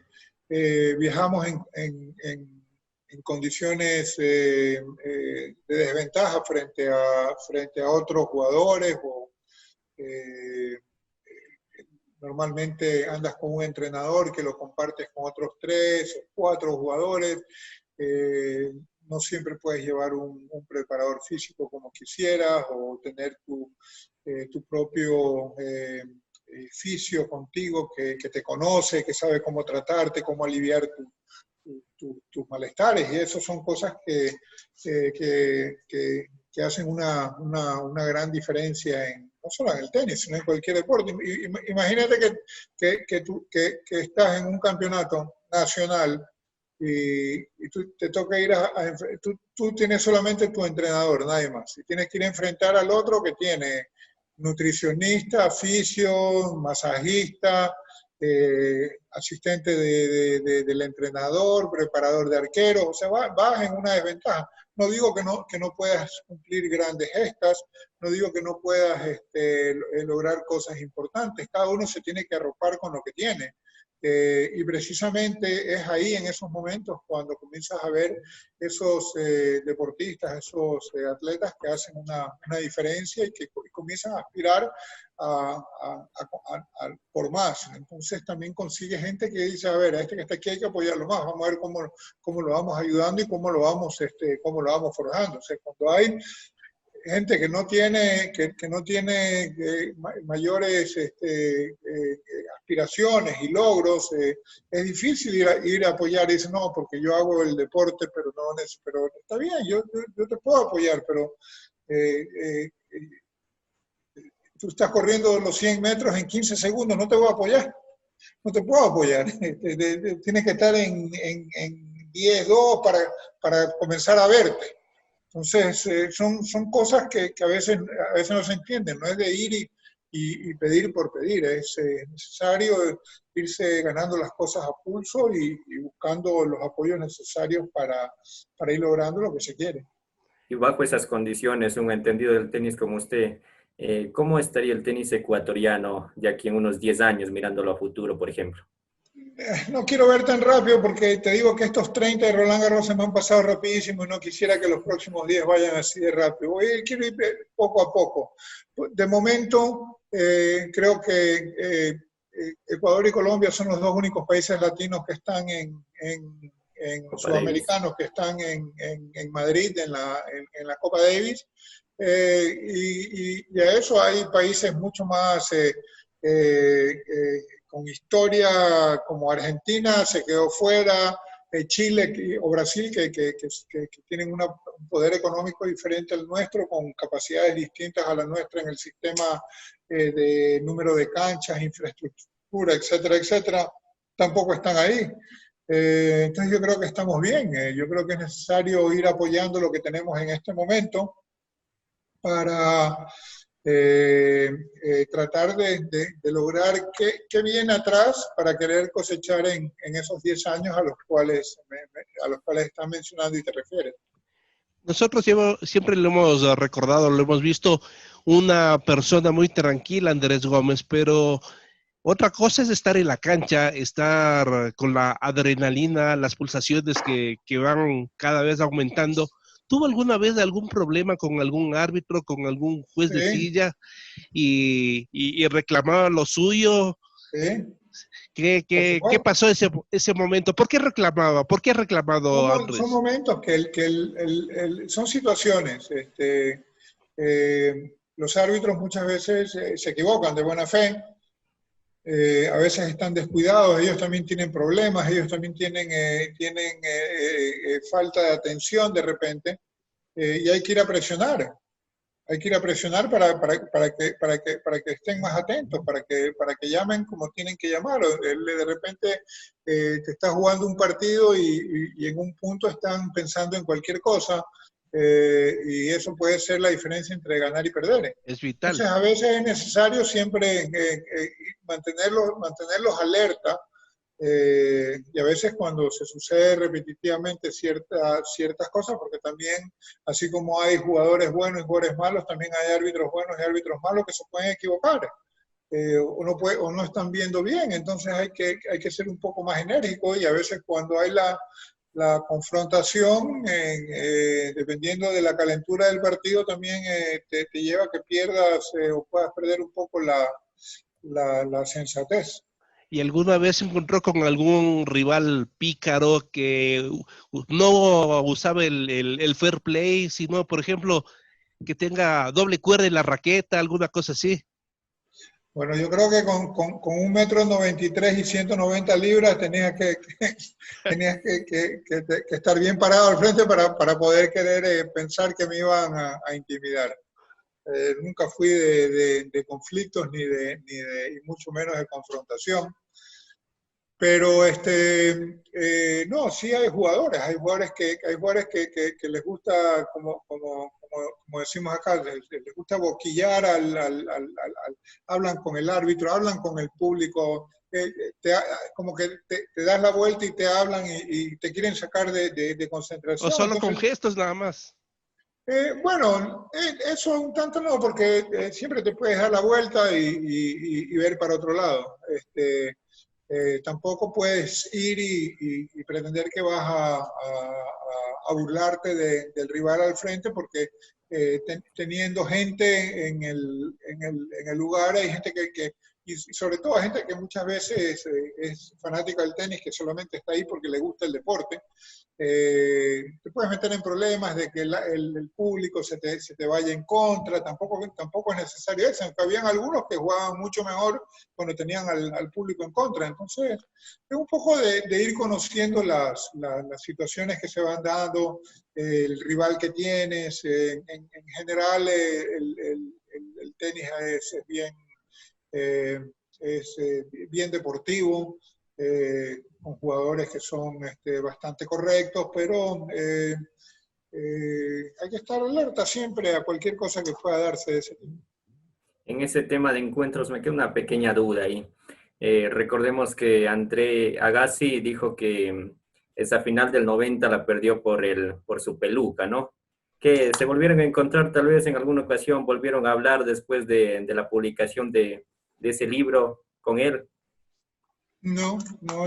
viajamos en condiciones de desventaja frente a otros jugadores normalmente andas con un entrenador que lo compartes con otros 3 o 4 jugadores, no siempre puedes llevar un preparador físico como quisieras o tener tu propio fisio contigo que te conoce, que sabe cómo tratarte, cómo aliviar tus malestares, y eso son cosas que hacen una gran diferencia no solo en el tenis, sino en cualquier deporte. Imagínate que estás en un campeonato nacional y te toca ir tú tienes solamente tu entrenador, nadie más, y tienes que ir a enfrentar al otro que tiene nutricionista, fisio, masajista, asistente del entrenador, preparador de arqueros, o sea, vas en una desventaja. No digo que no puedas cumplir grandes gestas, no digo que no puedas lograr cosas importantes, cada uno se tiene que arropar con lo que tiene, Y precisamente es ahí, en esos momentos, cuando comienzas a ver esos deportistas, esos atletas que hacen una diferencia y que comienzan a aspirar por más. Entonces también consigue gente que dice, a ver, a este que está aquí hay que apoyarlo más, vamos a ver cómo lo vamos ayudando y cómo lo vamos forjando. O sea, cuando hay gente que no tiene, que no tiene mayores aspiraciones y logros, es difícil ir a apoyar y decir, no, porque yo hago el deporte, pero no, pero está bien, yo te puedo apoyar, pero tú estás corriendo los 100 metros en 15 segundos, no te voy a apoyar, no te puedo apoyar, tienes que estar en 10-2 para comenzar a verte. Entonces, son cosas que a veces no se entienden, no es de ir y pedir por pedir, es necesario irse ganando las cosas a pulso y buscando los apoyos necesarios para ir logrando lo que se quiere. Y bajo esas condiciones, un entendido del tenis como usted, ¿cómo estaría el tenis ecuatoriano de aquí en unos 10 años, mirándolo a futuro, por ejemplo? No quiero ver tan rápido porque te digo que estos 30 de Roland Garros se me han pasado rapidísimo y no quisiera que los próximos 10 vayan así de rápido. Quiero ir poco a poco. De momento, creo que Ecuador y Colombia son los dos únicos países latinos que están sudamericanos, que están en Madrid, en la Copa Davis. Y a eso hay países mucho más con historia, como Argentina se quedó fuera, Chile o Brasil, que tienen un poder económico diferente al nuestro, con capacidades distintas a la nuestra en el sistema de número de canchas, infraestructura, etcétera, etcétera, tampoco están ahí. Entonces yo creo que estamos bien, yo creo que es necesario ir apoyando lo que tenemos en este momento para tratar de lograr qué viene atrás para querer cosechar en esos 10 años a los cuales estás mencionando y te refieres. Nosotros siempre lo hemos recordado, lo hemos visto, una persona muy tranquila, Andrés Gómez, pero otra cosa es estar en la cancha, estar con la adrenalina, las pulsaciones que van cada vez aumentando. ¿Tuvo alguna vez algún problema con algún árbitro, con algún juez de silla y reclamaba lo suyo? Sí. ¿Qué pasó ese momento? ¿Por qué reclamaba? ¿Por qué ha reclamado Andrés? Son momentos son situaciones. Los árbitros muchas veces se equivocan de buena fe. A veces están descuidados, ellos también tienen problemas, ellos también tienen falta de atención de repente, y hay que ir a presionar. Hay que ir a presionar para que estén más atentos, para que llamen como tienen que llamar. De repente te estás jugando un partido y en un punto están pensando en cualquier cosa, y eso puede ser la diferencia entre ganar y perder. Es vital. Entonces a veces es necesario siempre mantenerlos alerta, y a veces cuando se sucede repetitivamente ciertas cosas, porque también, así como hay jugadores buenos y jugadores malos, también hay árbitros buenos y árbitros malos que se pueden equivocar, o no están viendo bien. Entonces hay que ser un poco más enérgico, y a veces cuando hay la confrontación, dependiendo de la calentura del partido, también te lleva a que pierdas o puedas perder un poco la sensatez. ¿Y alguna vez se encontró con algún rival pícaro que no usaba el fair play, sino, por ejemplo, que tenga doble cuerda en la raqueta, alguna cosa así? Bueno, yo creo que con 1,93 m y 190 libras tenías que estar bien parado al frente para poder querer pensar que me iban a intimidar. Nunca fui de conflictos y mucho menos de confrontación. Pero no, sí hay jugadores que les gusta, como decimos acá, les gusta boquillar hablan con el árbitro, hablan con el público, como que te das la vuelta y te hablan y te quieren sacar de concentración. ¿O solo con gestos nada más? Bueno, eso un tanto no, porque siempre te puedes dar la vuelta y ver para otro lado. Tampoco puedes ir y pretender que vas a burlarte del rival al frente, porque teniendo gente en el lugar, hay gente y sobre todo hay gente que muchas veces es fanática del tenis, que solamente está ahí porque le gusta el deporte. Te puedes meter en problemas de que el público se te vaya en contra, tampoco es necesario eso, aunque habían algunos que jugaban mucho mejor cuando tenían al público en contra. Entonces, es un poco de ir conociendo las situaciones que se van dando, el rival que tienes. En general, el tenis es bien deportivo, con jugadores que son bastante correctos, pero hay que estar alerta siempre a cualquier cosa que pueda darse de ese tipo. En ese tema de encuentros me queda una pequeña duda ahí. Recordemos que André Agassi dijo que esa final del 90 la perdió por su peluca, ¿no? Que se volvieron a encontrar tal vez en alguna ocasión, volvieron a hablar después de la publicación de ese libro con él. No,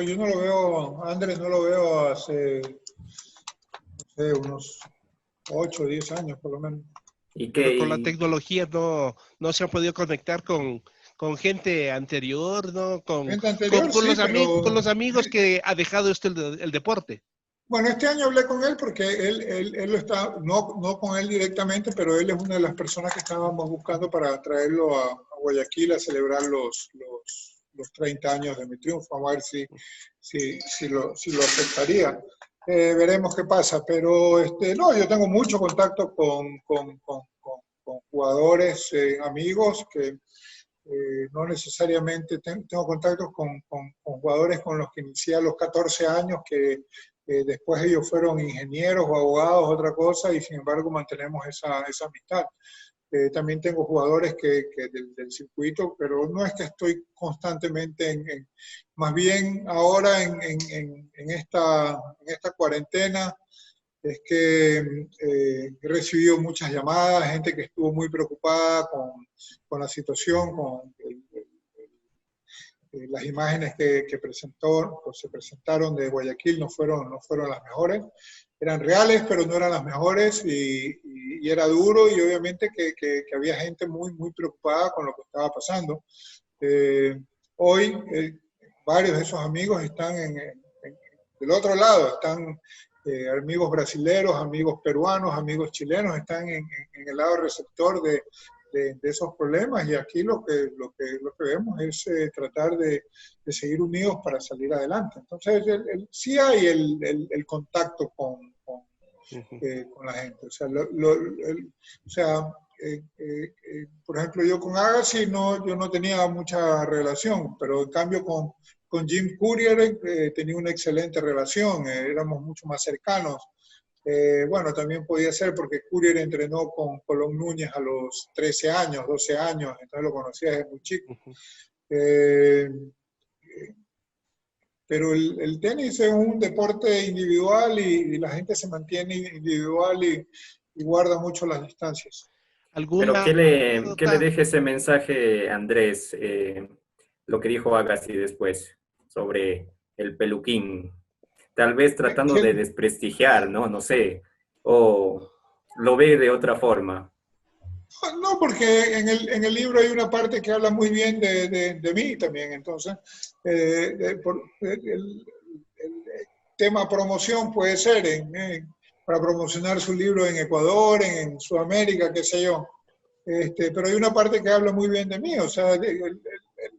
yo no lo veo, Andrés no lo veo hace, no sé, unos 8 o 10 años por lo menos. ¿Y Pero con la qué? tecnología no se han podido conectar con gente anterior, ¿no? Gente anterior, sí, Con pero los amigos que ha dejado el deporte. bueno, este año hablé con él porque él lo está, no con él directamente, pero él es una de las personas que estábamos buscando para traerlo a Guayaquil a celebrar los 30 años de mi triunfo. Vamos a ver si lo aceptaría. Veremos qué pasa, pero no, yo tengo mucho contacto con jugadores, amigos, que no necesariamente tengo contactos con jugadores con los que inicié a los 14 años, que después ellos fueron ingenieros o abogados, otra cosa, y sin embargo mantenemos esa amistad. También tengo jugadores que del circuito, pero no es que estoy constantemente más bien ahora en esta cuarentena, es que he recibido muchas llamadas, gente que estuvo muy preocupada con la situación, con las imágenes que se presentaron de Guayaquil no fueron las mejores. Eran reales, pero no eran las mejores, y era duro, y obviamente que había gente muy preocupada con lo que estaba pasando. Hoy varios de esos amigos están del otro lado, están amigos brasileros, amigos peruanos, amigos chilenos, están en el lado receptor de esos problemas, y aquí lo que vemos es tratar de seguir unidos para salir adelante. Entonces, sí hay el contacto con la gente. O sea, por ejemplo, yo con Agassi yo no tenía mucha relación, pero en cambio con Jim Courier tenía una excelente relación, éramos mucho más cercanos. Bueno, también podía ser porque Courier entrenó con Colón Núñez a los 13 años, 12 años, entonces lo conocía desde muy chico. Pero el tenis es un deporte individual, y la gente se mantiene individual y guarda mucho las distancias. Pero ¿Alguna ¿qué le anécdota? deja ese mensaje, Andrés, lo que dijo Agassi después sobre el peluquín? Tal vez tratando de desprestigiar, ¿no? No sé, o lo ve de otra forma. No, porque en el libro hay una parte que habla muy bien de mí también. Entonces, el tema promoción puede ser para promocionar su libro en Ecuador, en Sudamérica, qué sé yo. Pero hay una parte que habla muy bien de mí. O sea,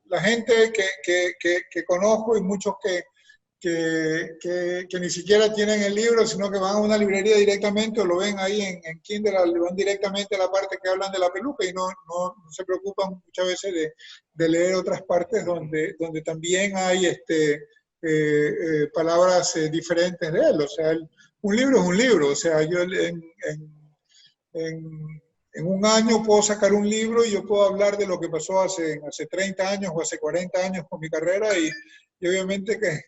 la gente que conozco, y muchos que ni siquiera tienen el libro, sino que van a una librería directamente, o lo ven ahí en Kindle, le van directamente a la parte que hablan de la peluca, y no se preocupan muchas veces de leer otras partes donde también hay palabras diferentes de él. O sea, un libro es un libro. O sea, yo en un año puedo sacar un libro, y yo puedo hablar de lo que pasó hace 30 años o hace 40 años con mi carrera, y obviamente que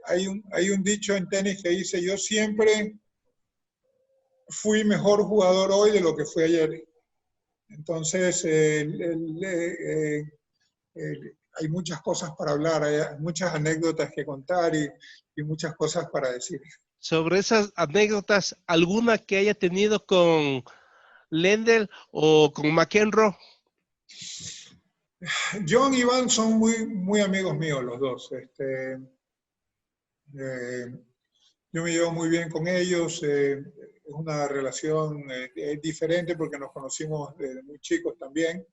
hay un dicho en tenis que dice: yo siempre fui mejor jugador hoy de lo que fui ayer. Entonces, hay muchas cosas para hablar, hay muchas anécdotas que contar y muchas cosas para decir. Sobre esas anécdotas, ¿alguna que haya tenido con Lendl o con McEnroe? John y Iván son muy amigos míos los dos. Yo me llevo muy bien con ellos. Es una relación diferente porque nos conocimos desde muy chicos también.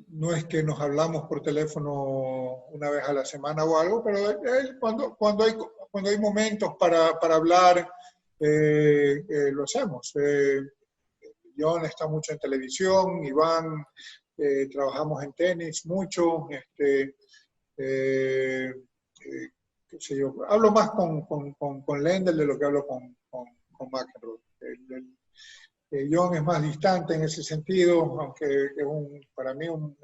No es que nos hablamos por teléfono una vez a la semana o algo, pero cuando hay momentos para hablar, lo hacemos. John está mucho en televisión, Iván, trabajamos en tenis mucho, qué sé yo, hablo más con Lendl de lo que hablo con McEnroe. John es más distante en ese sentido, aunque es para mí un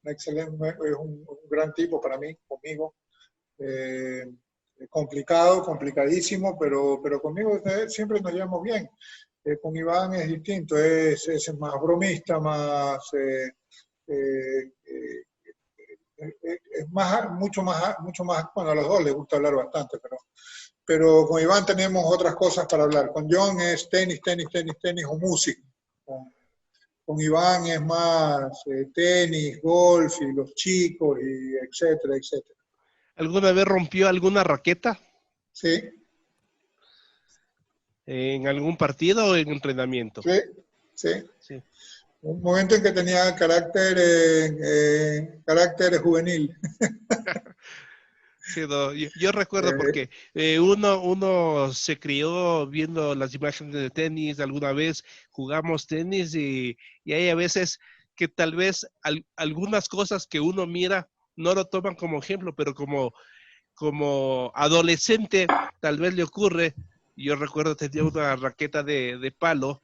excelente, es un gran tipo para mí, conmigo. Complicado, complicadísimo, pero conmigo siempre nos llevamos bien. Con Iván es distinto, es más bromista, más... es mucho más, bueno, a los dos les gusta hablar bastante, pero con Iván tenemos otras cosas para hablar. Con John es tenis o música. Con Iván es más tenis, golf y los chicos, y etcétera, etcétera. ¿Alguna vez rompió alguna raqueta? Sí. ¿En algún partido o en entrenamiento? Sí. Un momento en que tenía carácter juvenil. Sí, no, yo recuerdo porque uno se crió viendo las imágenes de tenis, alguna vez jugamos tenis y hay a veces que tal vez algunas cosas que uno mira no lo toman como ejemplo, pero como adolescente tal vez le ocurre. Yo recuerdo tenía una raqueta de palo,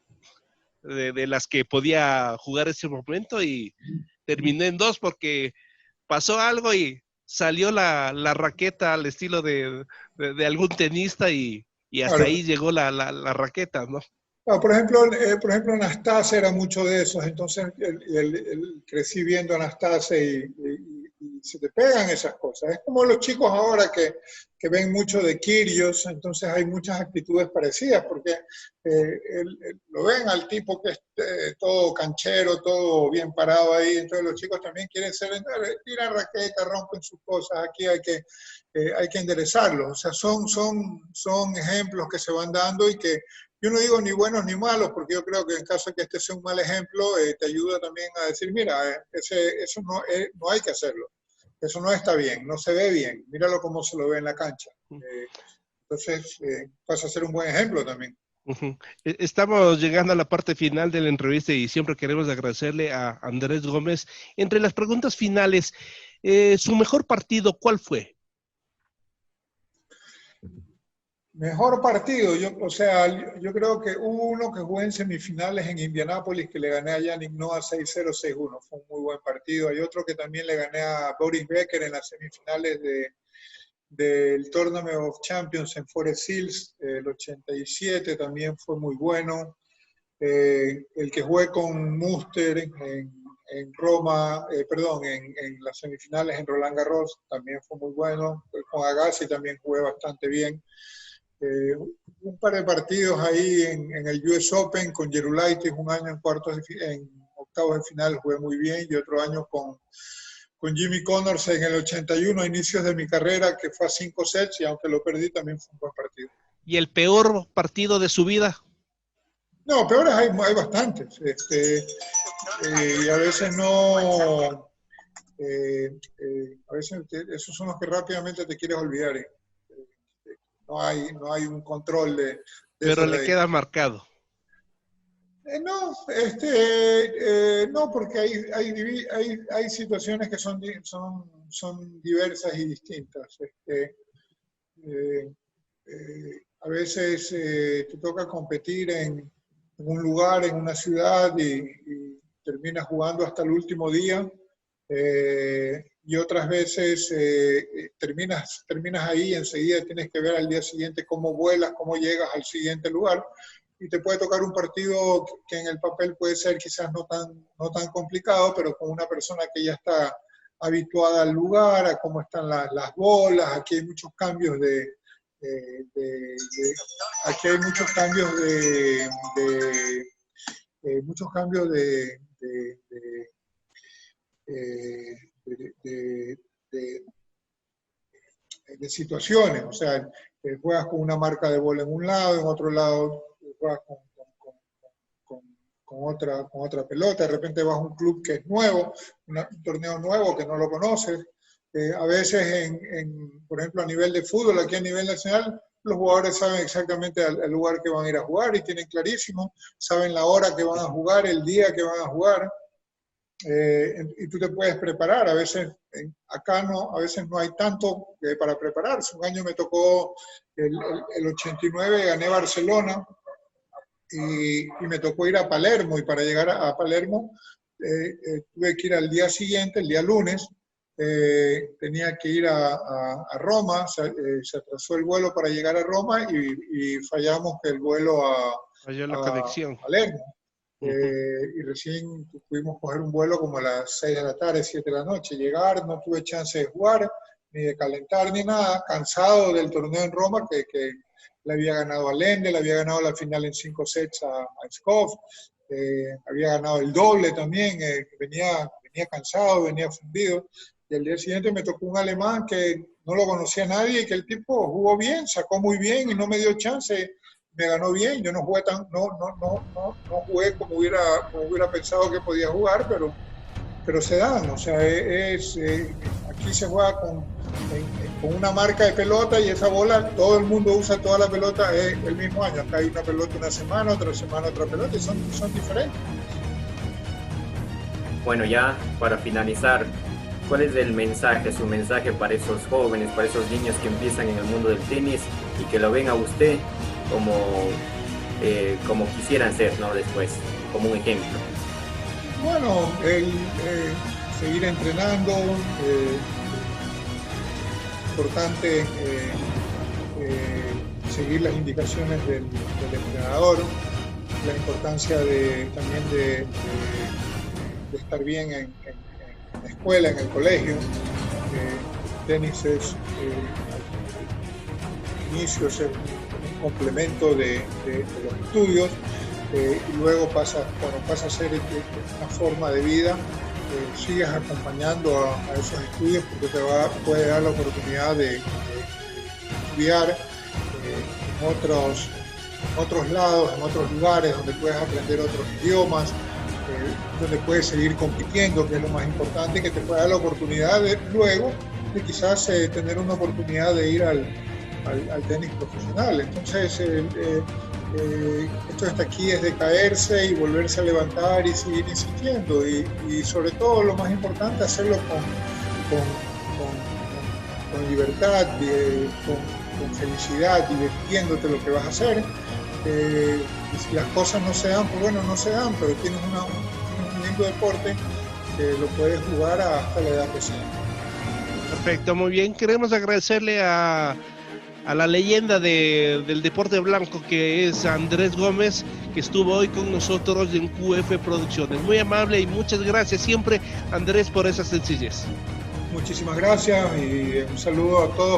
de las que podía jugar ese momento y terminé en 2 porque pasó algo y salió la raqueta al estilo de algún tenista y hasta claro. ahí llegó la raqueta, ¿no? No, por ejemplo, Anastasia era mucho de esos, entonces crecí viendo a Anastasia y se te pegan esas cosas. Es como los chicos ahora que ven mucho de Kyrgios, entonces hay muchas actitudes parecidas, porque lo ven al tipo que es todo canchero, todo bien parado ahí, entonces los chicos también quieren tiran raqueta, rompen sus cosas, aquí hay que enderezarlos. O sea, son ejemplos que se van dando y que yo no digo ni buenos ni malos, porque yo creo que en caso de que este sea un mal ejemplo, te ayuda también a decir, mira, eso no hay que hacerlo. Eso no está bien, no se ve bien. Míralo cómo se lo ve en la cancha. Entonces, pasa a ser un buen ejemplo también. Estamos llegando a la parte final de la entrevista y siempre queremos agradecerle a Andrés Gómez. Entre las preguntas finales, ¿su mejor partido cuál fue? Mejor partido, yo creo que hubo uno que jugué en semifinales en Indianápolis que le gané a Yannick Noah 6-0, 6-1, fue un muy buen partido. Hay otro que también le gané a Boris Becker en las semifinales del Tournament of Champions en Forest Hills, el 87 también fue muy bueno. El que jugué con Muster en Roma, en las semifinales en Roland Garros también fue muy bueno. Con Agassi también jugué bastante bien. Un par de partidos ahí en el US Open con Gerulaitis, un año en octavos de final jugué muy bien, y otro año con Jimmy Connors en el 81, a inicios de mi carrera, que fue a 5 sets, y aunque lo perdí también fue un buen partido. ¿Y el peor partido de su vida? No, peores hay bastantes, y a veces no, a veces esos son los que rápidamente te quieres olvidar. No hay un control de pero le queda marcado. No, porque hay situaciones que son diversas y distintas. A veces te toca competir en un lugar, en una ciudad, y terminas jugando hasta el último día. Y otras veces terminas ahí y enseguida tienes que ver al día siguiente cómo vuelas, cómo llegas al siguiente lugar. y te puede tocar un partido que en el papel puede ser quizás no tan complicado, pero con una persona que ya está habituada al lugar, a cómo están las bolas. Aquí hay muchos cambios aquí hay muchos cambios de situaciones. O sea, juegas con una marca de bola en un lado, en otro lado juegas con otra pelota. De repente vas a un club que es nuevo, un torneo nuevo que no lo conoces. A veces, por ejemplo, a nivel de fútbol, aquí a nivel nacional, los jugadores saben exactamente el lugar que van a ir a jugar y tienen clarísimo, saben la hora que van a jugar, el día que van a jugar, y tú te puedes preparar. A veces, acá a veces no hay tanto para prepararse. Un año me tocó el 89, gané Barcelona y me tocó ir a Palermo, y para llegar a Palermo tuve que ir al día siguiente, el día lunes. Tenía que ir a Roma, se atrasó el vuelo para llegar a Roma y fallamos el vuelo Falló la conexión. Palermo. Y recién pudimos coger un vuelo como a las 6 de la tarde, 7 de la noche. Llegar, no tuve chance de jugar, ni de calentar, ni nada. Cansado del torneo en Roma, que le había ganado a Lende, le había ganado la final en 5 sets a Skov, había ganado el doble también, venía cansado, venía fundido. Y el día siguiente me tocó un alemán que no lo conocía nadie y que el tipo jugó bien, sacó muy bien y no me dio chance, me ganó bien. Yo no jugué como hubiera pensado que podía jugar, pero se dan. O sea, aquí se juega con una marca de pelota y esa bola, todo el mundo usa toda la pelota el mismo año. Acá hay una pelota una semana otra pelota, y son diferentes. Bueno, ya para finalizar, ¿cuál es su mensaje para esos jóvenes, para esos niños que empiezan en el mundo del tenis y que lo ven a usted como quisieran ser, ¿no? Después, como un ejemplo? Bueno, seguir entrenando, importante seguir las indicaciones del entrenador, la importancia también de estar bien en la escuela, en el colegio. Tenis es inicio, es un complemento de los estudios, y luego pasa a ser una forma de vida. Sigues acompañando a esos estudios porque puede dar la oportunidad de estudiar en otros lados, en otros lugares donde puedes aprender otros idiomas, donde puedes seguir compitiendo, que es lo más importante, que te pueda dar la oportunidad luego de quizás tener una oportunidad de ir al tenis profesional. Entonces, esto hasta aquí es de caerse y volverse a levantar y seguir insistiendo, y sobre todo lo más importante, hacerlo con libertad, con felicidad, divirtiéndote lo que vas a hacer. Y si las cosas no se dan, pues bueno, no se dan, pero tienes un lindo deporte que lo puedes jugar hasta la edad que sea. Perfecto, muy bien. Queremos agradecerle a la leyenda del deporte blanco, que es Andrés Gómez, que estuvo hoy con nosotros en QF Producciones. Muy amable y muchas gracias siempre, Andrés, por esa sencillez. Muchísimas gracias y un saludo a todos.